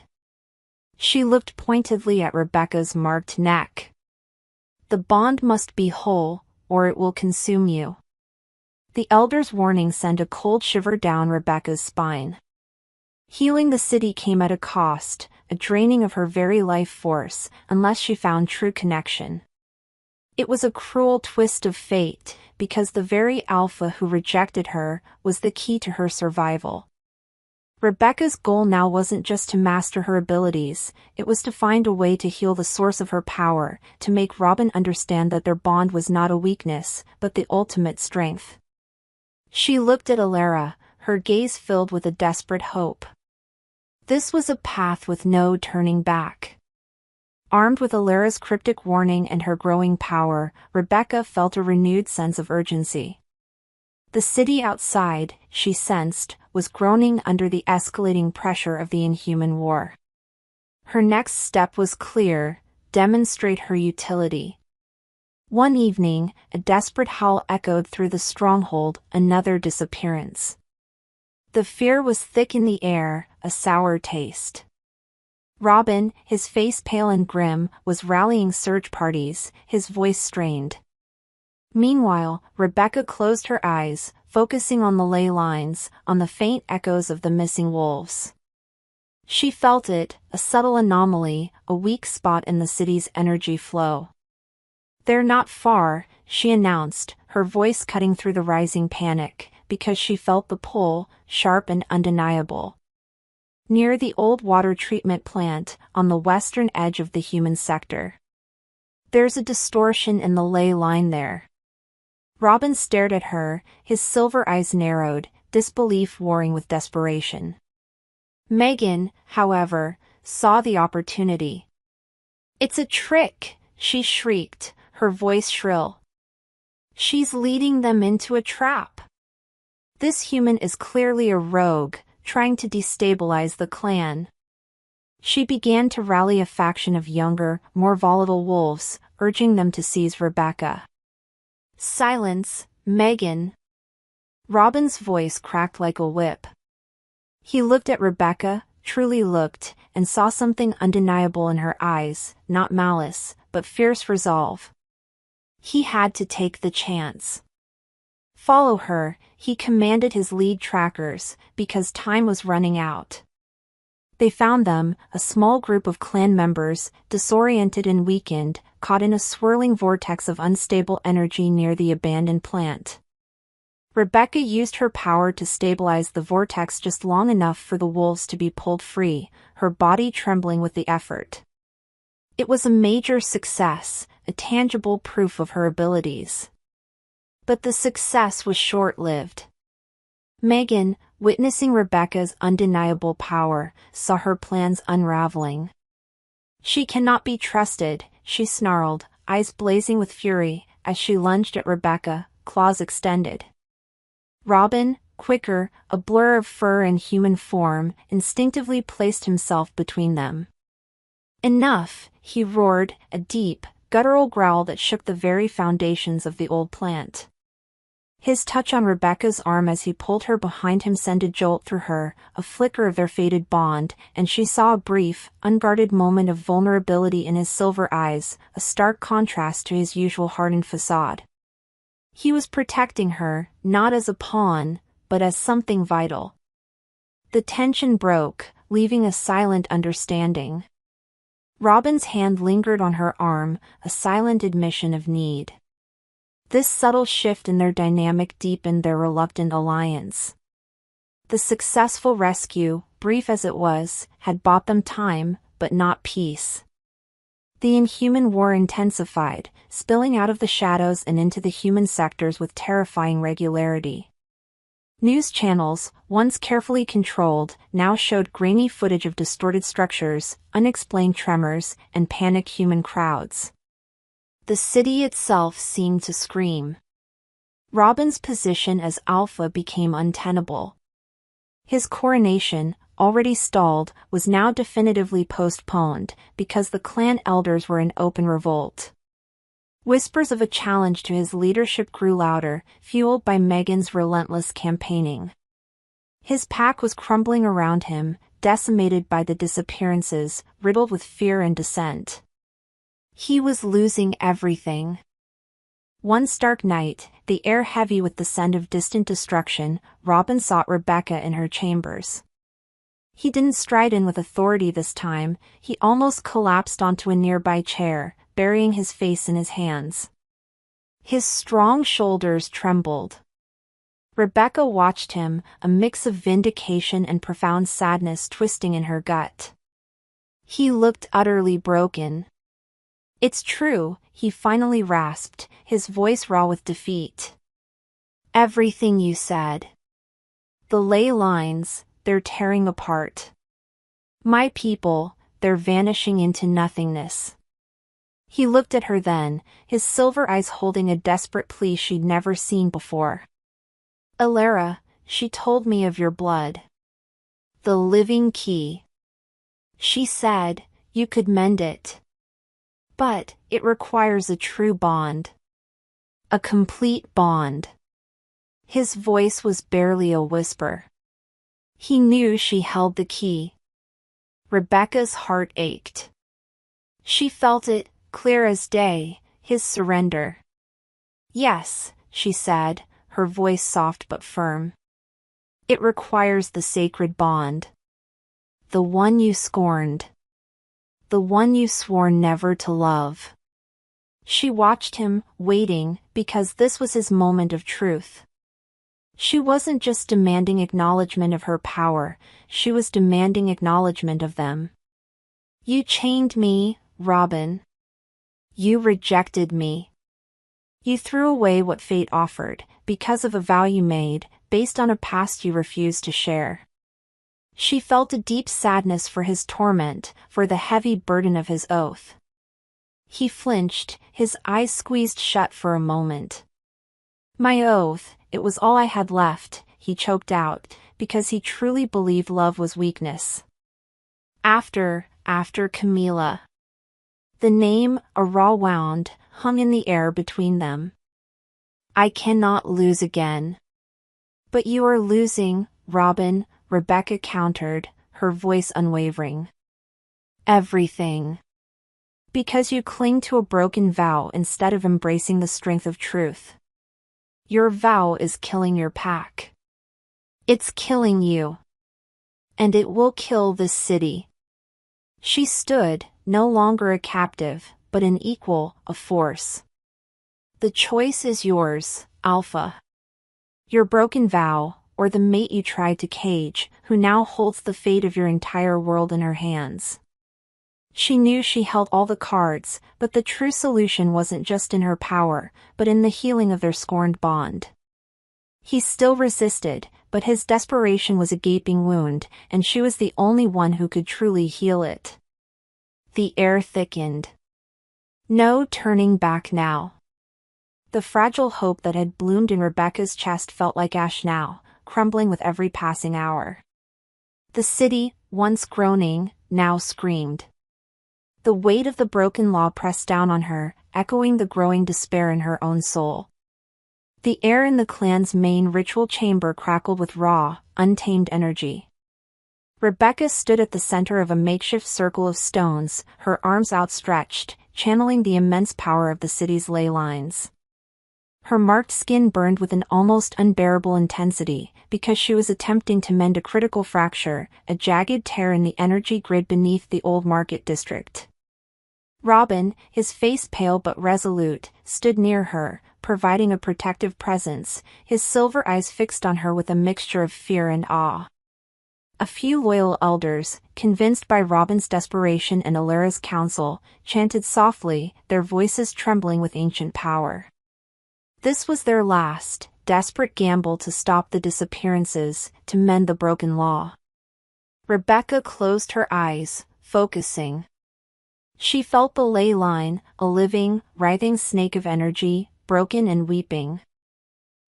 She looked pointedly at Rebecca's marked neck. "The bond must be whole, or it will consume you." The elder's warning sent a cold shiver down Rebecca's spine. Healing the city came at a cost, a draining of her very life force, unless she found true connection. It was a cruel twist of fate, because the very alpha who rejected her was the key to her survival. Rebecca's goal now wasn't just to master her abilities, it was to find a way to heal the source of her power, to make Robin understand that their bond was not a weakness, but the ultimate strength. She looked at Alara, her gaze filled with a desperate hope. This was a path with no turning back. Armed with Alara's cryptic warning and her growing power, Rebecca felt a renewed sense of urgency. The city outside, she sensed, was groaning under the escalating pressure of the Inhuman war. Her next step was clear: demonstrate her utility. One evening, a desperate howl echoed through the stronghold, another disappearance. The fear was thick in the air, a sour taste. Robin, his face pale and grim, was rallying search parties, his voice strained. Meanwhile, Rebecca closed her eyes, focusing on the ley lines, on the faint echoes of the missing wolves. She felt it, a subtle anomaly, a weak spot in the city's energy flow. "They're not far," she announced, her voice cutting through the rising panic, because she felt the pull, sharp and undeniable. "Near the old water treatment plant, on the western edge of the human sector. There's a distortion in the ley line there." Robin stared at her, his silver eyes narrowed, disbelief warring with desperation. Megan, however, saw the opportunity. "It's a trick," she shrieked, her voice shrill. "She's leading them into a trap. This human is clearly a rogue, trying to destabilize the clan." She began to rally a faction of younger, more volatile wolves, urging them to seize Rebecca. "Silence, Megan." Robin's voice cracked like a whip. He looked at Rebecca, truly looked, and saw something undeniable in her eyes, not malice, but fierce resolve. He had to take the chance. "Follow her," he commanded his lead trackers, because time was running out. They found them, a small group of clan members, disoriented and weakened, caught in a swirling vortex of unstable energy near the abandoned plant. Rebecca used her power to stabilize the vortex just long enough for the wolves to be pulled free, her body trembling with the effort. It was a major success, a tangible proof of her abilities. But the success was short-lived. Megan, witnessing Rebecca's undeniable power, saw her plans unraveling. "She cannot be trusted," she snarled, eyes blazing with fury, as she lunged at Rebecca, claws extended. Robin, quicker, a blur of fur and human form, instinctively placed himself between them. "Enough," he roared, a deep, guttural growl that shook the very foundations of the old plant. His touch on Rebecca's arm as he pulled her behind him sent a jolt through her, a flicker of their fated bond, and she saw a brief, unguarded moment of vulnerability in his silver eyes, a stark contrast to his usual hardened facade. He was protecting her, not as a pawn, but as something vital. The tension broke, leaving a silent understanding. Robin's hand lingered on her arm, a silent admission of need. This subtle shift in their dynamic deepened their reluctant alliance. The successful rescue, brief as it was, had bought them time, but not peace. The Inhuman war intensified, spilling out of the shadows and into the human sectors with terrifying regularity. News channels, once carefully controlled, now showed grainy footage of distorted structures, unexplained tremors, and panicked human crowds. The city itself seemed to scream. Robin's position as Alpha became untenable. His coronation, already stalled, was now definitively postponed, because the clan elders were in open revolt. Whispers of a challenge to his leadership grew louder, fueled by Megan's relentless campaigning. His pack was crumbling around him, decimated by the disappearances, riddled with fear and dissent. He was losing everything. One stark night, the air heavy with the scent of distant destruction, Robin sought Rebecca in her chambers. He didn't stride in with authority this time, he almost collapsed onto a nearby chair, burying his face in his hands. His strong shoulders trembled. Rebecca watched him, a mix of vindication and profound sadness twisting in her gut. He looked utterly broken. "It's true," he finally rasped, his voice raw with defeat. "Everything you said. The ley lines, they're tearing apart. My people, they're vanishing into nothingness." He looked at her then, his silver eyes holding a desperate plea she'd never seen before. "Alara, she told me of your blood. The living key. She said, you could mend it. But, it requires a true bond. A complete bond." His voice was barely a whisper. He knew she held the key. Rebecca's heart ached. She felt it, clear as day, his surrender. "Yes," she said, her voice soft but firm. "It requires the sacred bond. The one you scorned. The one you swore never to love." She watched him, waiting, because this was his moment of truth. She wasn't just demanding acknowledgement of her power, she was demanding acknowledgement of them. "You chained me, Robin. You rejected me. You threw away what fate offered, because of a vow you made, based on a past you refused to share. She felt a deep sadness for his torment, for the heavy burden of his oath. He flinched, his eyes squeezed shut for a moment. My oath, it was all I had left, he choked out, because he truly believed love was weakness. After Camila. The name, a raw wound, hung in the air between them. I cannot lose again. But you are losing, Robin, Rebecca countered, her voice unwavering. Everything. Because you cling to a broken vow instead of embracing the strength of truth. Your vow is killing your pack. It's killing you. And it will kill this city. She stood, no longer a captive, but an equal, a force. The choice is yours, Alpha. Your broken vow, or the mate you tried to cage, who now holds the fate of your entire world in her hands. She knew she held all the cards, but the true solution wasn't just in her power, but in the healing of their scorned bond. He still resisted, but his desperation was a gaping wound, and she was the only one who could truly heal it. The air thickened. No turning back now. The fragile hope that had bloomed in Rebecca's chest felt like ash now, crumbling with every passing hour. The city, once groaning, now screamed. The weight of the broken law pressed down on her, echoing the growing despair in her own soul. The air in the clan's main ritual chamber crackled with raw, untamed energy. Rebecca stood at the center of a makeshift circle of stones, her arms outstretched, channeling the immense power of the city's ley lines. Her marked skin burned with an almost unbearable intensity, because she was attempting to mend a critical fracture, a jagged tear in the energy grid beneath the old market district. Robin, his face pale but resolute, stood near her, providing a protective presence, his silver eyes fixed on her with a mixture of fear and awe. A few loyal elders, convinced by Robin's desperation and Alara's counsel, chanted softly, their voices trembling with ancient power. This was their last, desperate gamble to stop the disappearances, to mend the broken law. Rebecca closed her eyes, focusing. She felt the ley line, a living, writhing snake of energy, broken and weeping.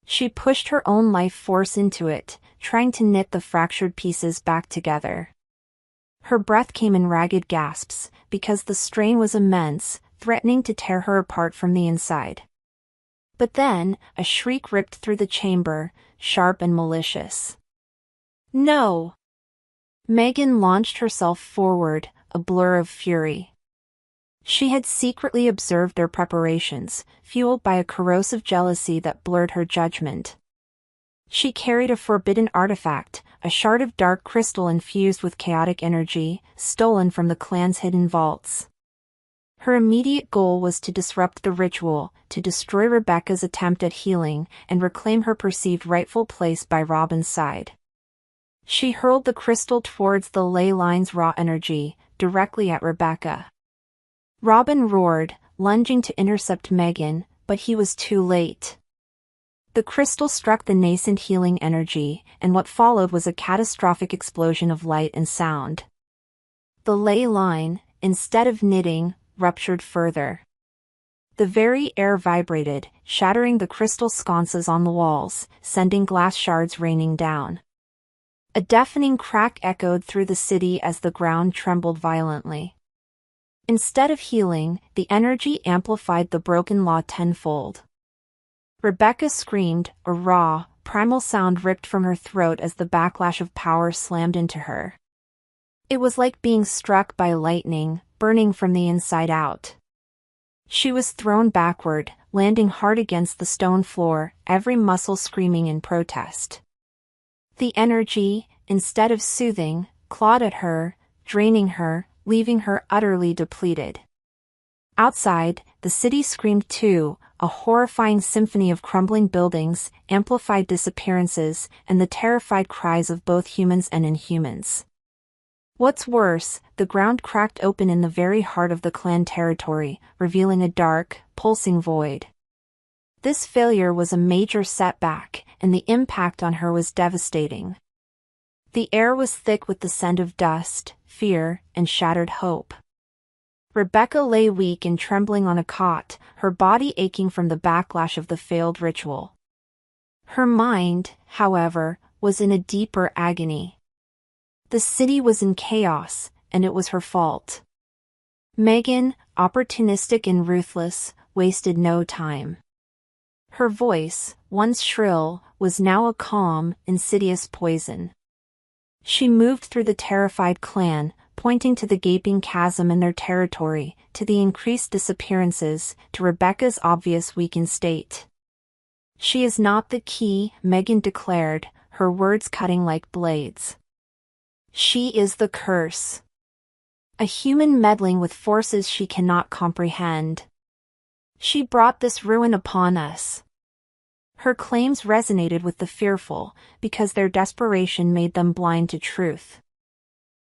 She pushed her own life force into it, trying to knit the fractured pieces back together. Her breath came in ragged gasps, because the strain was immense, threatening to tear her apart from the inside. But then, a shriek ripped through the chamber, sharp and malicious. No! Megan launched herself forward, a blur of fury. She had secretly observed their preparations, fueled by a corrosive jealousy that blurred her judgment. She carried a forbidden artifact, a shard of dark crystal infused with chaotic energy, stolen from the clan's hidden vaults. Her immediate goal was to disrupt the ritual, to destroy Rebecca's attempt at healing, and reclaim her perceived rightful place by Robin's side. She hurled the crystal towards the ley line's raw energy, directly at Rebecca. Robin roared, lunging to intercept Megan, but he was too late. The crystal struck the nascent healing energy, and what followed was a catastrophic explosion of light and sound. The ley line, instead of knitting, ruptured further. The very air vibrated, shattering the crystal sconces on the walls, sending glass shards raining down. A deafening crack echoed through the city as the ground trembled violently. Instead of healing, the energy amplified the broken law tenfold. Rebecca screamed, a raw, primal sound ripped from her throat as the backlash of power slammed into her. It was like being struck by lightning, burning from the inside out. She was thrown backward, landing hard against the stone floor, every muscle screaming in protest. The energy, instead of soothing, clawed at her, draining her, leaving her utterly depleted. Outside, the city screamed too, a horrifying symphony of crumbling buildings, amplified disappearances, and the terrified cries of both humans and inhumans. What's worse, the ground cracked open in the very heart of the clan territory, revealing a dark, pulsing void. This failure was a major setback, and the impact on her was devastating. The air was thick with the scent of dust, fear, and shattered hope. Rebecca lay weak and trembling on a cot, her body aching from the backlash of the failed ritual. Her mind, however, was in a deeper agony. The city was in chaos, and it was her fault. Megan, opportunistic and ruthless, wasted no time. Her voice, once shrill, was now a calm, insidious poison. She moved through the terrified clan, pointing to the gaping chasm in their territory, to the increased disappearances, to Rebecca's obvious weakened state. "She is not the key," Megan declared, her words cutting like blades. "She is the curse. A human meddling with forces she cannot comprehend. She brought this ruin upon us." Her claims resonated with the fearful, because their desperation made them blind to truth.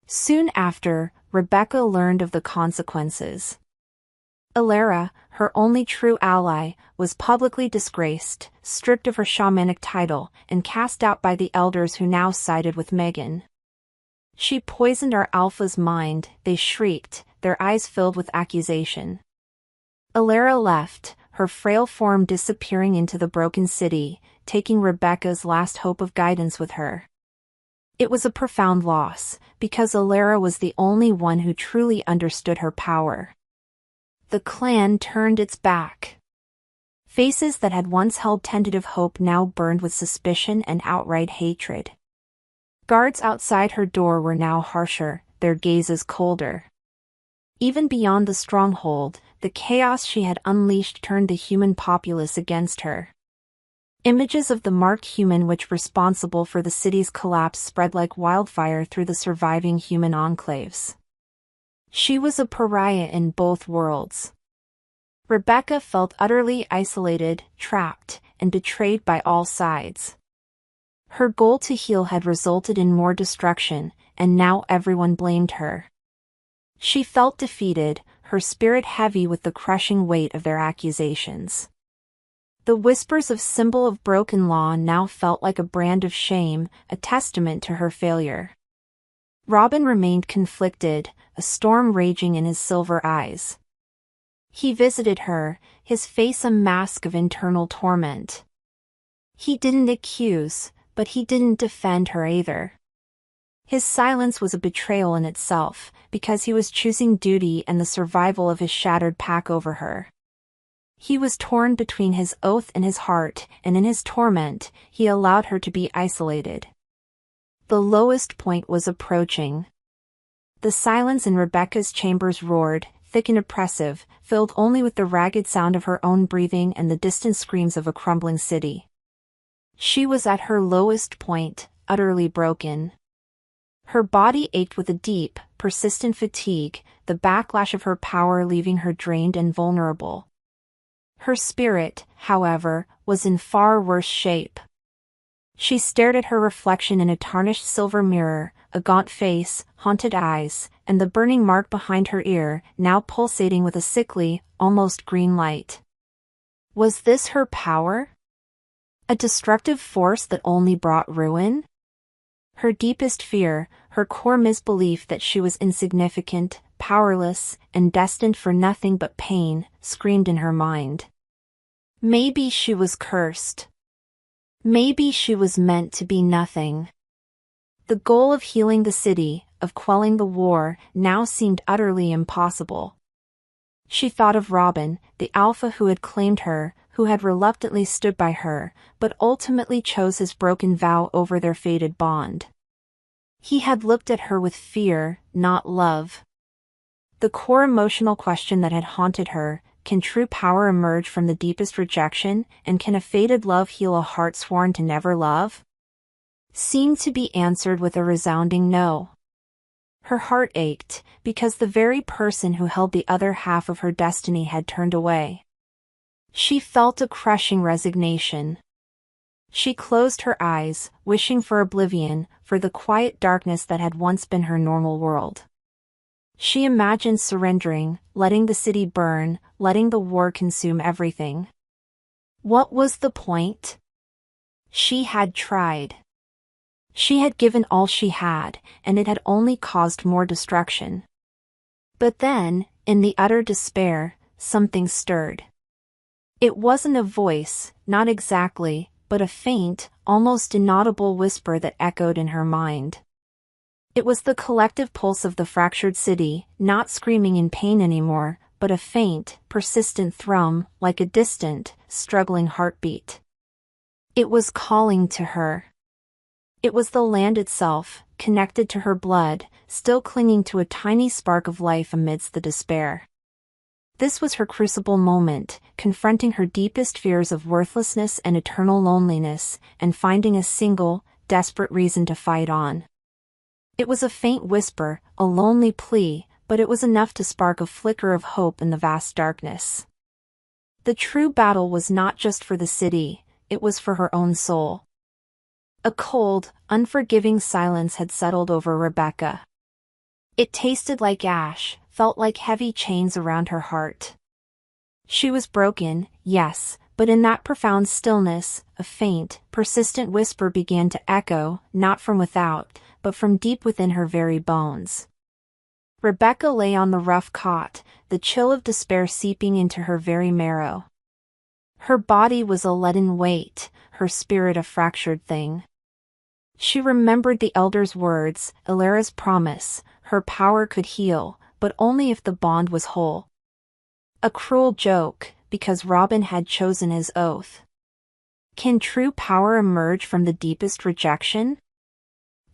Soon after, Rebecca learned of the consequences. Alara, her only true ally, was publicly disgraced, stripped of her shamanic title, and cast out by the elders who now sided with Megan. "She poisoned our Alpha's mind," they shrieked, their eyes filled with accusation. Alara left, her frail form disappearing into the broken city, taking Rebecca's last hope of guidance with her. It was a profound loss, because Alara was the only one who truly understood her power. The clan turned its back. Faces that had once held tentative hope now burned with suspicion and outright hatred. Guards outside her door were now harsher, their gazes colder. Even beyond the stronghold, the chaos she had unleashed turned the human populace against her. Images of the marked human witch responsible for the city's collapse spread like wildfire through the surviving human enclaves. She was a pariah in both worlds. Rebecca felt utterly isolated, trapped, and betrayed by all sides. Her goal to heal had resulted in more destruction, and now everyone blamed her. She felt defeated, her spirit heavy with the crushing weight of their accusations. The whispers of symbol of broken law now felt like a brand of shame, a testament to her failure. Robin remained conflicted, a storm raging in his silver eyes. He visited her, his face a mask of internal torment. He didn't accuse, but he didn't defend her either. His silence was a betrayal in itself, because he was choosing duty and the survival of his shattered pack over her. He was torn between his oath and his heart, and in his torment, he allowed her to be isolated. The lowest point was approaching. The silence in Rebecca's chambers roared, thick and oppressive, filled only with the ragged sound of her own breathing and the distant screams of a crumbling city. She was at her lowest point, utterly broken. Her body ached with a deep, persistent fatigue, the backlash of her power leaving her drained and vulnerable. Her spirit, however, was in far worse shape. She stared at her reflection in a tarnished silver mirror, a gaunt face, haunted eyes, and the burning mark behind her ear, now pulsating with a sickly, almost green light. Was this her power? A destructive force that only brought ruin? Her deepest fear, her core misbelief that she was insignificant, powerless, and destined for nothing but pain, screamed in her mind. Maybe she was cursed. Maybe she was meant to be nothing. The goal of healing the city, of quelling the war, now seemed utterly impossible. She thought of Robin, the alpha who had claimed her, who had reluctantly stood by her, but ultimately chose his broken vow over their fated bond. He had looked at her with fear, not love. The core emotional question that had haunted her, can true power emerge from the deepest rejection, and can a fated love heal a heart sworn to never love? Seemed to be answered with a resounding no. Her heart ached, because the very person who held the other half of her destiny had turned away. She felt a crushing resignation. She closed her eyes, wishing for oblivion, for the quiet darkness that had once been her normal world. She imagined surrendering, letting the city burn, letting the war consume everything. What was the point? She had tried. She had given all she had, and it had only caused more destruction. But then, in the utter despair, something stirred. It wasn't a voice, not exactly, but a faint, almost inaudible whisper that echoed in her mind. It was the collective pulse of the fractured city, not screaming in pain anymore, but a faint, persistent thrum, like a distant, struggling heartbeat. It was calling to her. It was the land itself, connected to her blood, still clinging to a tiny spark of life amidst the despair. This was her crucible moment, confronting her deepest fears of worthlessness and eternal loneliness, and finding a single, desperate reason to fight on. It was a faint whisper, a lonely plea, but it was enough to spark a flicker of hope in the vast darkness. The true battle was not just for the city, it was for her own soul. A cold, unforgiving silence had settled over Rebecca. It tasted like ash, felt like heavy chains around her heart. She was broken, yes, but in that profound stillness, a faint, persistent whisper began to echo, not from without, but from deep within her very bones. Rebecca lay on the rough cot, the chill of despair seeping into her very marrow. Her body was a leaden weight, her spirit a fractured thing. She remembered the elder's words, Ilara's promise, her power could heal, but only if the bond was whole. A cruel joke, because Robin had chosen his oath. Can true power emerge from the deepest rejection?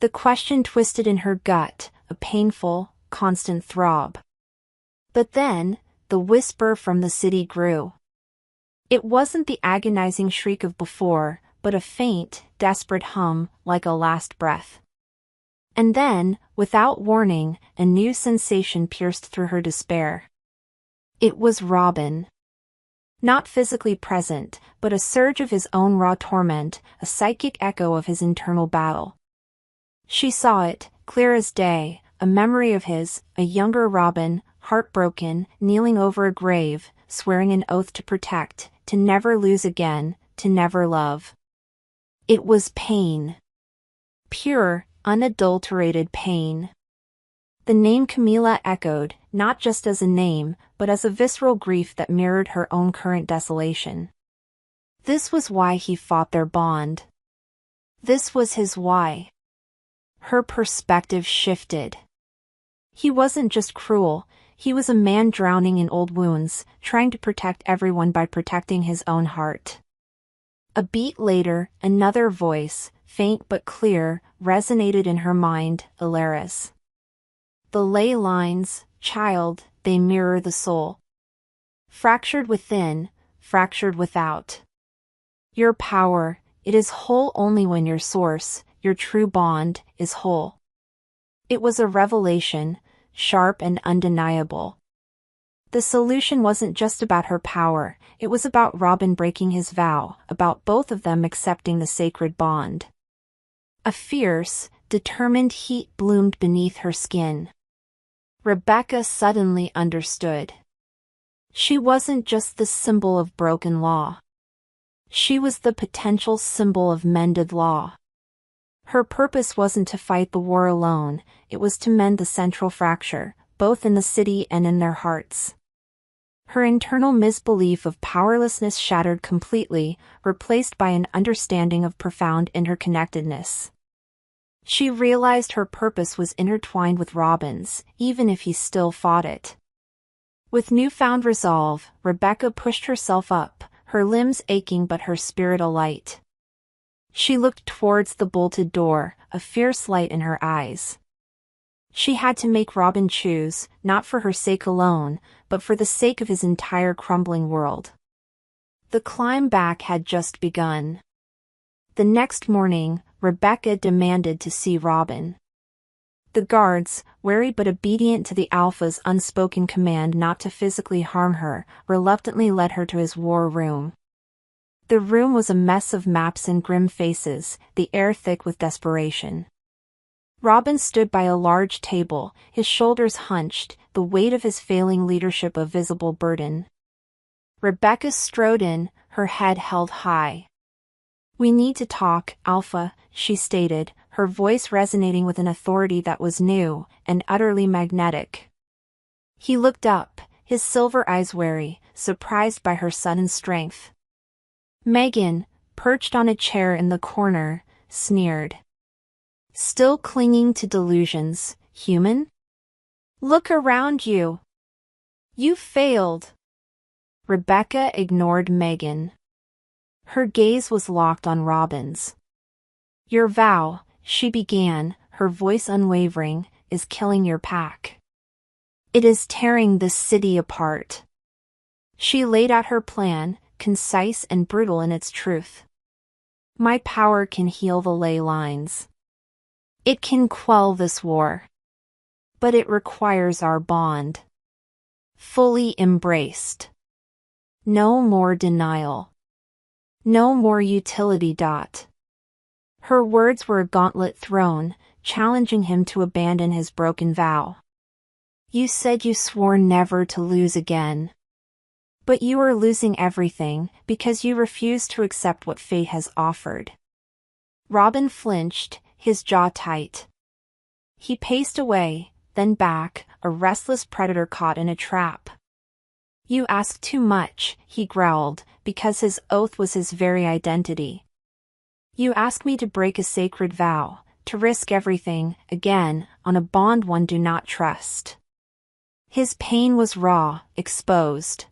The question twisted in her gut, a painful, constant throb. But then, the whisper from the city grew. It wasn't the agonizing shriek of before, but a faint, desperate hum, like a last breath. And then, without warning, a new sensation pierced through her despair. It was Robin. Not physically present, but a surge of his own raw torment, a psychic echo of his internal battle. She saw it, clear as day, a memory of his, a younger Robin, heartbroken, kneeling over a grave, swearing an oath to protect, to never lose again, to never love. It was pain. Pure, unadulterated pain. The name Camilla echoed, not just as a name, but as a visceral grief that mirrored her own current desolation. This was why he fought their bond. This was his why. Her perspective shifted. He wasn't just cruel, he was a man drowning in old wounds, trying to protect everyone by protecting his own heart. A beat later, another voice, faint but clear, resonated in her mind, Ilara's. The ley lines, child, they mirror the soul. Fractured within, fractured without. Your power, it is whole only when your source, your true bond, is whole. It was a revelation, sharp and undeniable. The solution wasn't just about her power, it was about Robin breaking his vow, about both of them accepting the sacred bond. A fierce, determined heat bloomed beneath her skin. Rebecca suddenly understood. She wasn't just the symbol of broken law. She was the potential symbol of mended law. Her purpose wasn't to fight the war alone, it was to mend the central fracture, both in the city and in their hearts. Her internal misbelief of powerlessness shattered completely, replaced by an understanding of profound interconnectedness. She realized her purpose was intertwined with Robin's, even if he still fought it. With newfound resolve, Rebecca pushed herself up, her limbs aching but her spirit alight. She looked towards the bolted door, a fierce light in her eyes. She had to make Robin choose, not for her sake alone, but for the sake of his entire crumbling world. The climb back had just begun. The next morning, Rebecca demanded to see Robin. The guards, wary but obedient to the Alpha's unspoken command not to physically harm her, reluctantly led her to his war room. The room was a mess of maps and grim faces, the air thick with desperation. Robin stood by a large table, his shoulders hunched, the weight of his failing leadership a visible burden. Rebecca strode in, her head held high. We need to talk, Alpha, she stated, her voice resonating with an authority that was new and utterly magnetic. He looked up, his silver eyes wary, surprised by her sudden strength. Megan, perched on a chair in the corner, sneered. Still clinging to delusions, human? Look around you. You failed. Rebecca ignored Megan. Her gaze was locked on Robin's. Your vow, she began, her voice unwavering, is killing your pack. It is tearing this city apart. She laid out her plan, concise and brutal in its truth. My power can heal the ley lines. It can quell this war. But it requires our bond. Fully embraced. No more denial. No more utility. Her words were a gauntlet thrown, challenging him to abandon his broken vow. You said you swore never to lose again. But you are losing everything because you refuse to accept what fate has offered. Robin flinched, his jaw tight. He paced away, then back, a restless predator caught in a trap. You ask too much, he growled, because his oath was his very identity. You ask me to break a sacred vow, to risk everything, again, on a bond one do not trust. His pain was raw, exposed.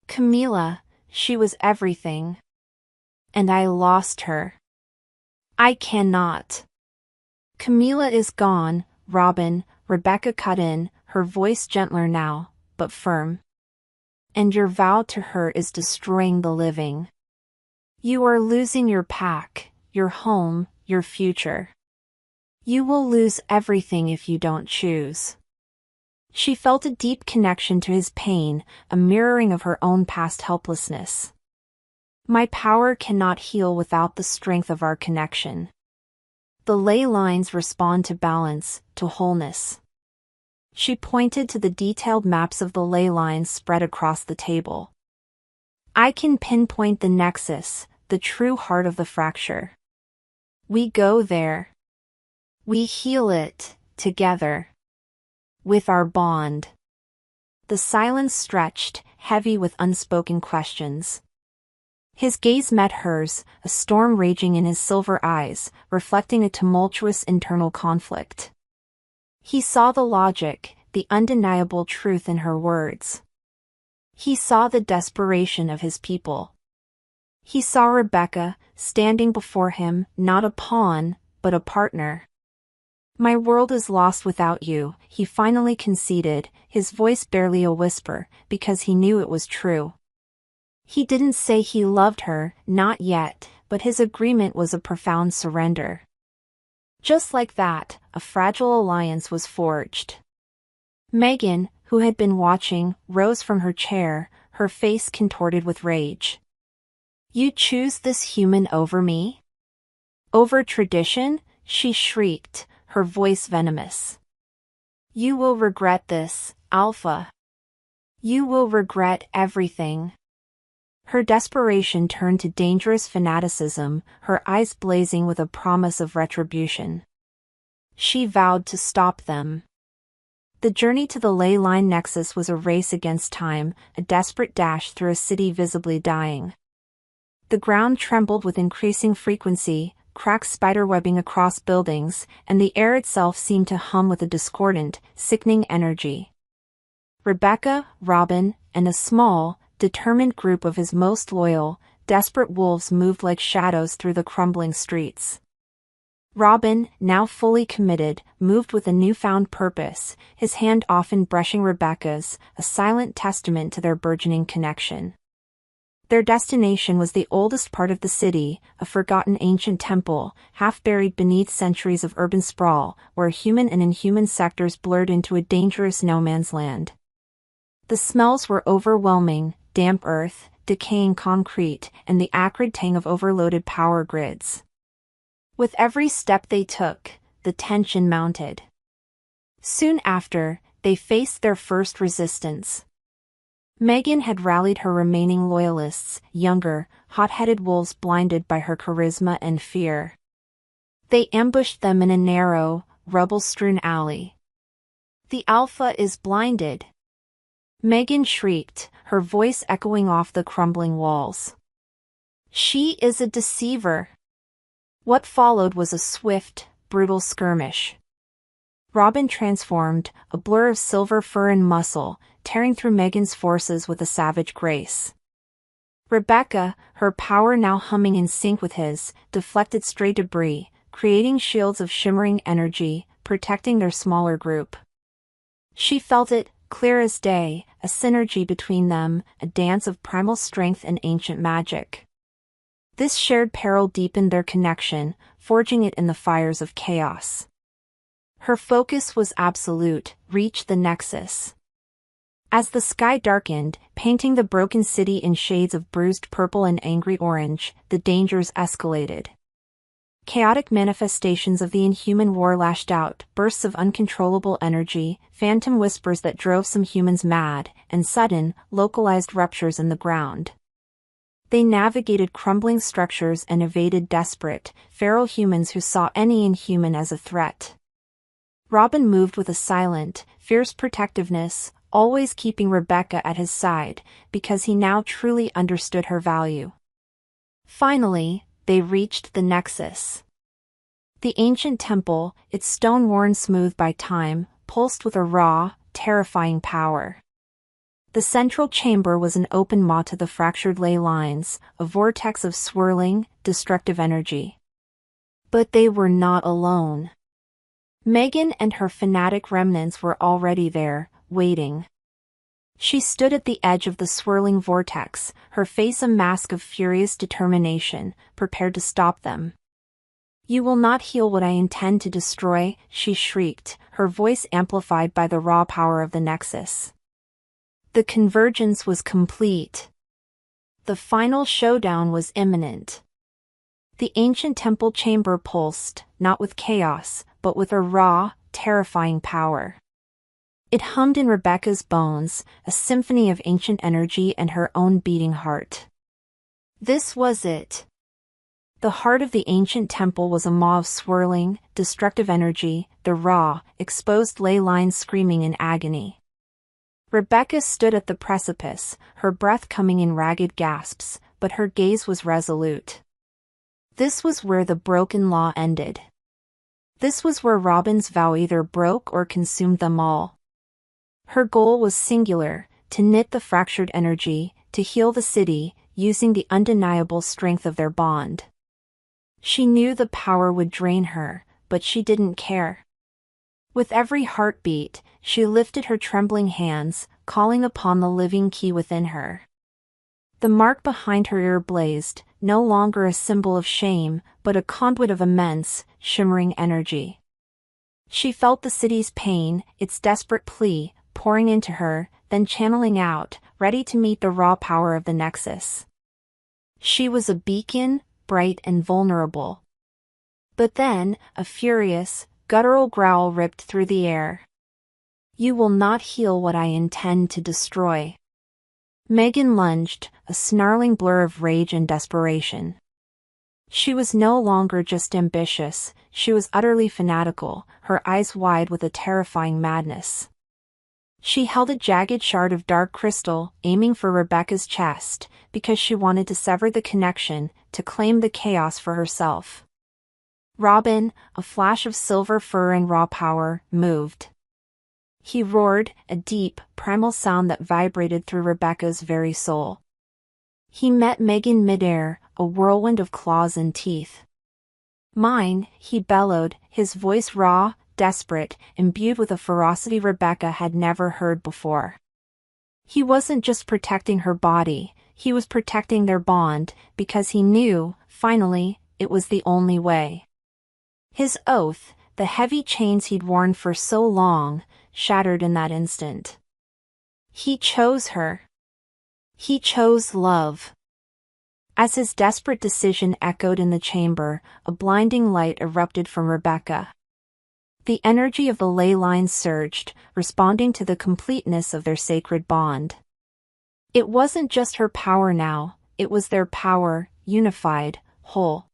Camila, she was everything. And I lost her. I cannot. Camila is gone, Robin, Rebecca cut in, her voice gentler now, but firm. And your vow to her is destroying the living. You are losing your pack, your home, your future. You will lose everything if you don't choose. She felt a deep connection to his pain, a mirroring of her own past helplessness. My power cannot heal without the strength of our connection. The ley lines respond to balance, to wholeness. She pointed to the detailed maps of the ley lines spread across the table. I can pinpoint the nexus, the true heart of the fracture. We go there. We heal it, together. With our bond. The silence stretched, heavy with unspoken questions. His gaze met hers, a storm raging in his silver eyes, reflecting a tumultuous internal conflict. He saw the logic, the undeniable truth in her words. He saw the desperation of his people. He saw Rebecca, standing before him, not a pawn, but a partner. My world is lost without you, he finally conceded, his voice barely a whisper, because he knew it was true. He didn't say he loved her, not yet, but his agreement was a profound surrender. Just like that, a fragile alliance was forged. Megan, who had been watching, rose from her chair, her face contorted with rage. You choose this human over me? Over tradition? She shrieked, her voice venomous. You will regret this, Alpha. You will regret everything. Her desperation turned to dangerous fanaticism, her eyes blazing with a promise of retribution. She vowed to stop them. The journey to the ley line nexus was a race against time, a desperate dash through a city visibly dying. The ground trembled with increasing frequency, cracks spiderwebbing across buildings, and the air itself seemed to hum with a discordant, sickening energy. Rebecca, Robin, and a small, determined group of his most loyal, desperate wolves moved like shadows through the crumbling streets. Robin, now fully committed, moved with a newfound purpose, his hand often brushing Rebecca's, a silent testament to their burgeoning connection. Their destination was the oldest part of the city, a forgotten ancient temple, half buried beneath centuries of urban sprawl, where human and inhuman sectors blurred into a dangerous no-man's land. The smells were overwhelming, damp earth, decaying concrete, and the acrid tang of overloaded power grids. With every step they took, the tension mounted. Soon after, they faced their first resistance. Megan had rallied her remaining loyalists, younger, hot-headed wolves blinded by her charisma and fear. They ambushed them in a narrow, rubble-strewn alley. "The Alpha is blinded!" Megan shrieked, her voice echoing off the crumbling walls. "She is a deceiver!" What followed was a swift, brutal skirmish. Robin transformed, a blur of silver fur and muscle, tearing through Megan's forces with a savage grace. Rebecca, her power now humming in sync with his, deflected stray debris, creating shields of shimmering energy, protecting their smaller group. She felt it, clear as day, a synergy between them, a dance of primal strength and ancient magic. This shared peril deepened their connection, forging it in the fires of chaos. Her focus was absolute: reach the nexus. As the sky darkened, painting the broken city in shades of bruised purple and angry orange, the dangers escalated. Chaotic manifestations of the Inhuman war lashed out, bursts of uncontrollable energy, phantom whispers that drove some humans mad, and sudden, localized ruptures in the ground. They navigated crumbling structures and evaded desperate, feral humans who saw any Inhuman as a threat. Robin moved with a silent, fierce protectiveness, always keeping Rebecca at his side, because he now truly understood her value. Finally, they reached the nexus. The ancient temple, its stone worn smooth by time, pulsed with a raw, terrifying power. The central chamber was an open maw to the fractured ley lines, a vortex of swirling, destructive energy. But they were not alone. Megan and her fanatic remnants were already there, waiting. She stood at the edge of the swirling vortex, her face a mask of furious determination, prepared to stop them. "You will not heal what I intend to destroy," she shrieked, her voice amplified by the raw power of the nexus. The convergence was complete. The final showdown was imminent. The ancient temple chamber pulsed, not with chaos, but with a raw, terrifying power. It hummed in Rebecca's bones, a symphony of ancient energy and her own beating heart. This was it. The heart of the ancient temple was a maw of swirling, destructive energy, the raw, exposed ley lines screaming in agony. Rebecca stood at the precipice, her breath coming in ragged gasps, but her gaze was resolute. This was where the broken law ended. This was where Robin's vow either broke or consumed them all. Her goal was singular: to knit the fractured energy, to heal the city, using the undeniable strength of their bond. She knew the power would drain her, but she didn't care. With every heartbeat, she lifted her trembling hands, calling upon the living key within her. The mark behind her ear blazed, no longer a symbol of shame, but a conduit of immense, shimmering energy. She felt the city's pain, its desperate plea, pouring into her, then channeling out, ready to meet the raw power of the nexus. She was a beacon, bright and vulnerable. But then, a furious, guttural growl ripped through the air. "You will not heal what I intend to destroy." Megan lunged, a snarling blur of rage and desperation. She was no longer just ambitious, she was utterly fanatical, her eyes wide with a terrifying madness. She held a jagged shard of dark crystal, aiming for Rebecca's chest, because she wanted to sever the connection, to claim the chaos for herself. Robin, a flash of silver fur and raw power, moved. He roared, a deep, primal sound that vibrated through Rebecca's very soul. He met Megan midair, a whirlwind of claws and teeth. "Mine," he bellowed, his voice raw, desperate, imbued with a ferocity Rebecca had never heard before. He wasn't just protecting her body, he was protecting their bond, because he knew, finally, it was the only way. His oath, the heavy chains he'd worn for so long, shattered in that instant. He chose her. He chose love. As his desperate decision echoed in the chamber, a blinding light erupted from Rebecca. The energy of the ley lines surged, responding to the completeness of their sacred bond. It wasn't just her power now, it was their power, unified, whole.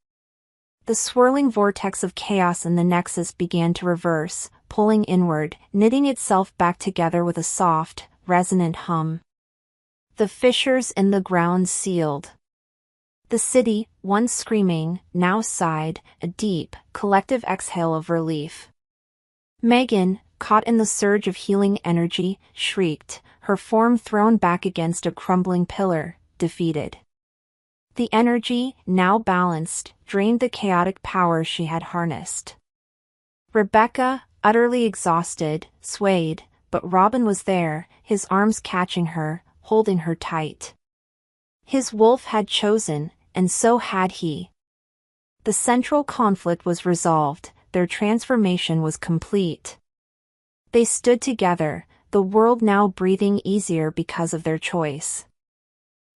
The swirling vortex of chaos in the nexus began to reverse, pulling inward, knitting itself back together with a soft, resonant hum. The fissures in the ground sealed. The city, once screaming, now sighed, a deep, collective exhale of relief. Megan, caught in the surge of healing energy, shrieked, her form thrown back against a crumbling pillar, defeated. The energy, now balanced, drained the chaotic power she had harnessed. Rebecca, utterly exhausted, swayed, but Robin was there, his arms catching her, holding her tight. His wolf had chosen, and so had he. The central conflict was resolved, their transformation was complete. They stood together, the world now breathing easier because of their choice.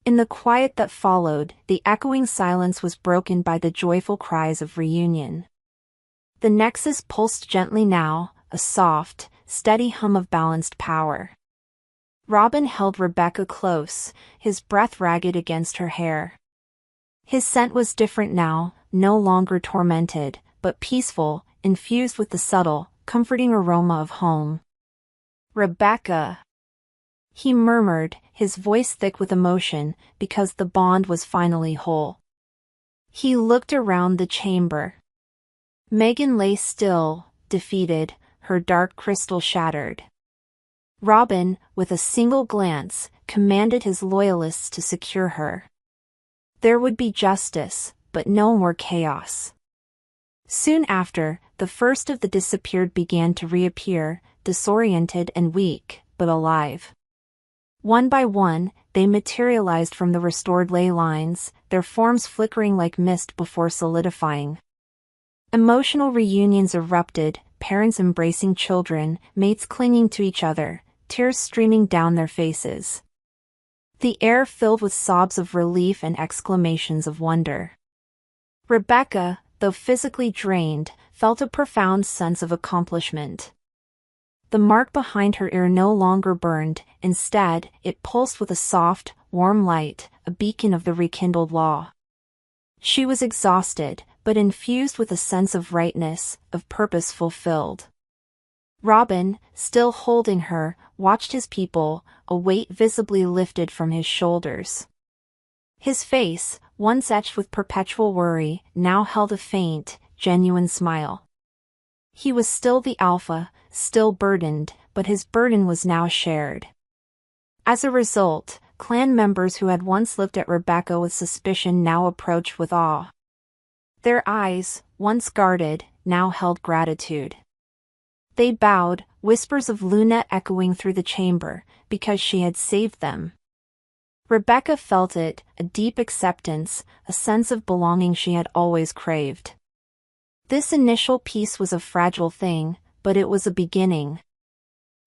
In the quiet that followed, the echoing silence was broken by the joyful cries of reunion. The nexus pulsed gently now, a soft, steady hum of balanced power. Robin held Rebecca close, his breath ragged against her hair. His scent was different now, no longer tormented, but peaceful, infused with the subtle, comforting aroma of home. "Rebecca," he murmured, his voice thick with emotion, because the bond was finally whole. He looked around the chamber. Megan lay still, defeated, her dark crystal shattered. Robin, with a single glance, commanded his loyalists to secure her. There would be justice, but no more chaos. Soon after, the first of the disappeared began to reappear, disoriented and weak, but alive. One by one, they materialized from the restored ley lines, their forms flickering like mist before solidifying. Emotional reunions erupted, parents embracing children, mates clinging to each other, tears streaming down their faces. The air filled with sobs of relief and exclamations of wonder. Rebecca, though physically drained, felt a profound sense of accomplishment. The mark behind her ear no longer burned, instead, it pulsed with a soft, warm light, a beacon of the rekindled law. She was exhausted, but infused with a sense of rightness, of purpose fulfilled. Robin, still holding her, watched his people, a weight visibly lifted from his shoulders. His face, once etched with perpetual worry, now held a faint, genuine smile. He was still the alpha, still burdened, but his burden was now shared. As a result, clan members who had once looked at Rebecca with suspicion now approached with awe. Their eyes, once guarded, now held gratitude. They bowed, whispers of Luna echoing through the chamber, because she had saved them. Rebecca felt it, a deep acceptance, a sense of belonging she had always craved. This initial peace was a fragile thing, but it was a beginning.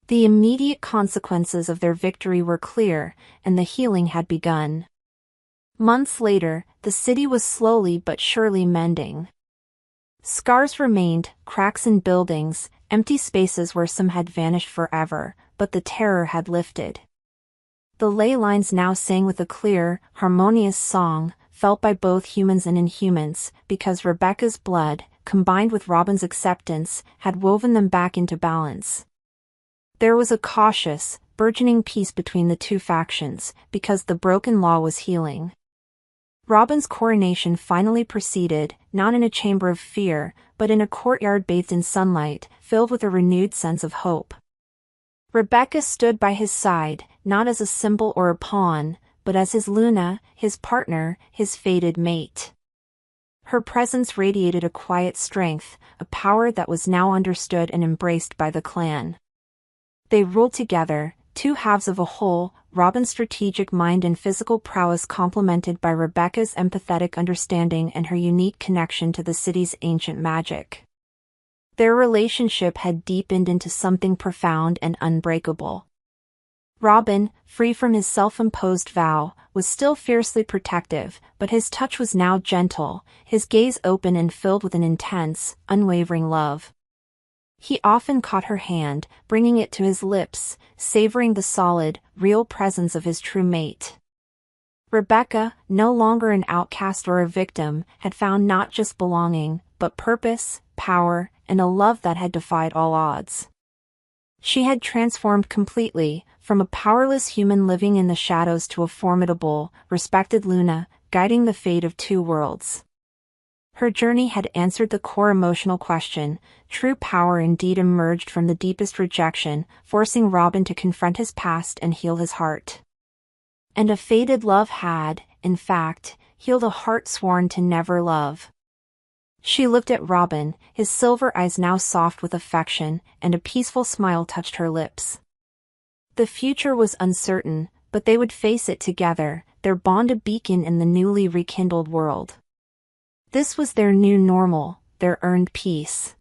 The immediate consequences of their victory were clear, and the healing had begun. Months later, the city was slowly but surely mending. Scars remained, cracks in buildings, empty spaces where some had vanished forever, but the terror had lifted. The ley lines now sang with a clear, harmonious song, felt by both humans and inhumans, because Rebecca's blood, combined with Robin's acceptance, had woven them back into balance. There was a cautious, burgeoning peace between the two factions, because the broken law was healing. Robin's coronation finally proceeded, not in a chamber of fear, but in a courtyard bathed in sunlight, filled with a renewed sense of hope. Rebecca stood by his side, not as a symbol or a pawn, but as his Luna, his partner, his fated mate. Her presence radiated a quiet strength, a power that was now understood and embraced by the clan. They ruled together, two halves of a whole, Robin's strategic mind and physical prowess complemented by Rebecca's empathetic understanding and her unique connection to the city's ancient magic. Their relationship had deepened into something profound and unbreakable. Robin, free from his self-imposed vow, was still fiercely protective, but his touch was now gentle, his gaze open and filled with an intense, unwavering love. He often caught her hand, bringing it to his lips, savoring the solid, real presence of his true mate. Rebecca, no longer an outcast or a victim, had found not just belonging, but purpose, power, and a love that had defied all odds. She had transformed completely, from a powerless human living in the shadows to a formidable, respected Luna, guiding the fate of two worlds. Her journey had answered the core emotional question. True power indeed emerged from the deepest rejection, forcing Robin to confront his past and heal his heart. And a faded love had, in fact, healed a heart sworn to never love. She looked at Robin, his silver eyes now soft with affection, and a peaceful smile touched her lips. The future was uncertain, but they would face it together, their bond a beacon in the newly rekindled world. This was their new normal, their earned peace.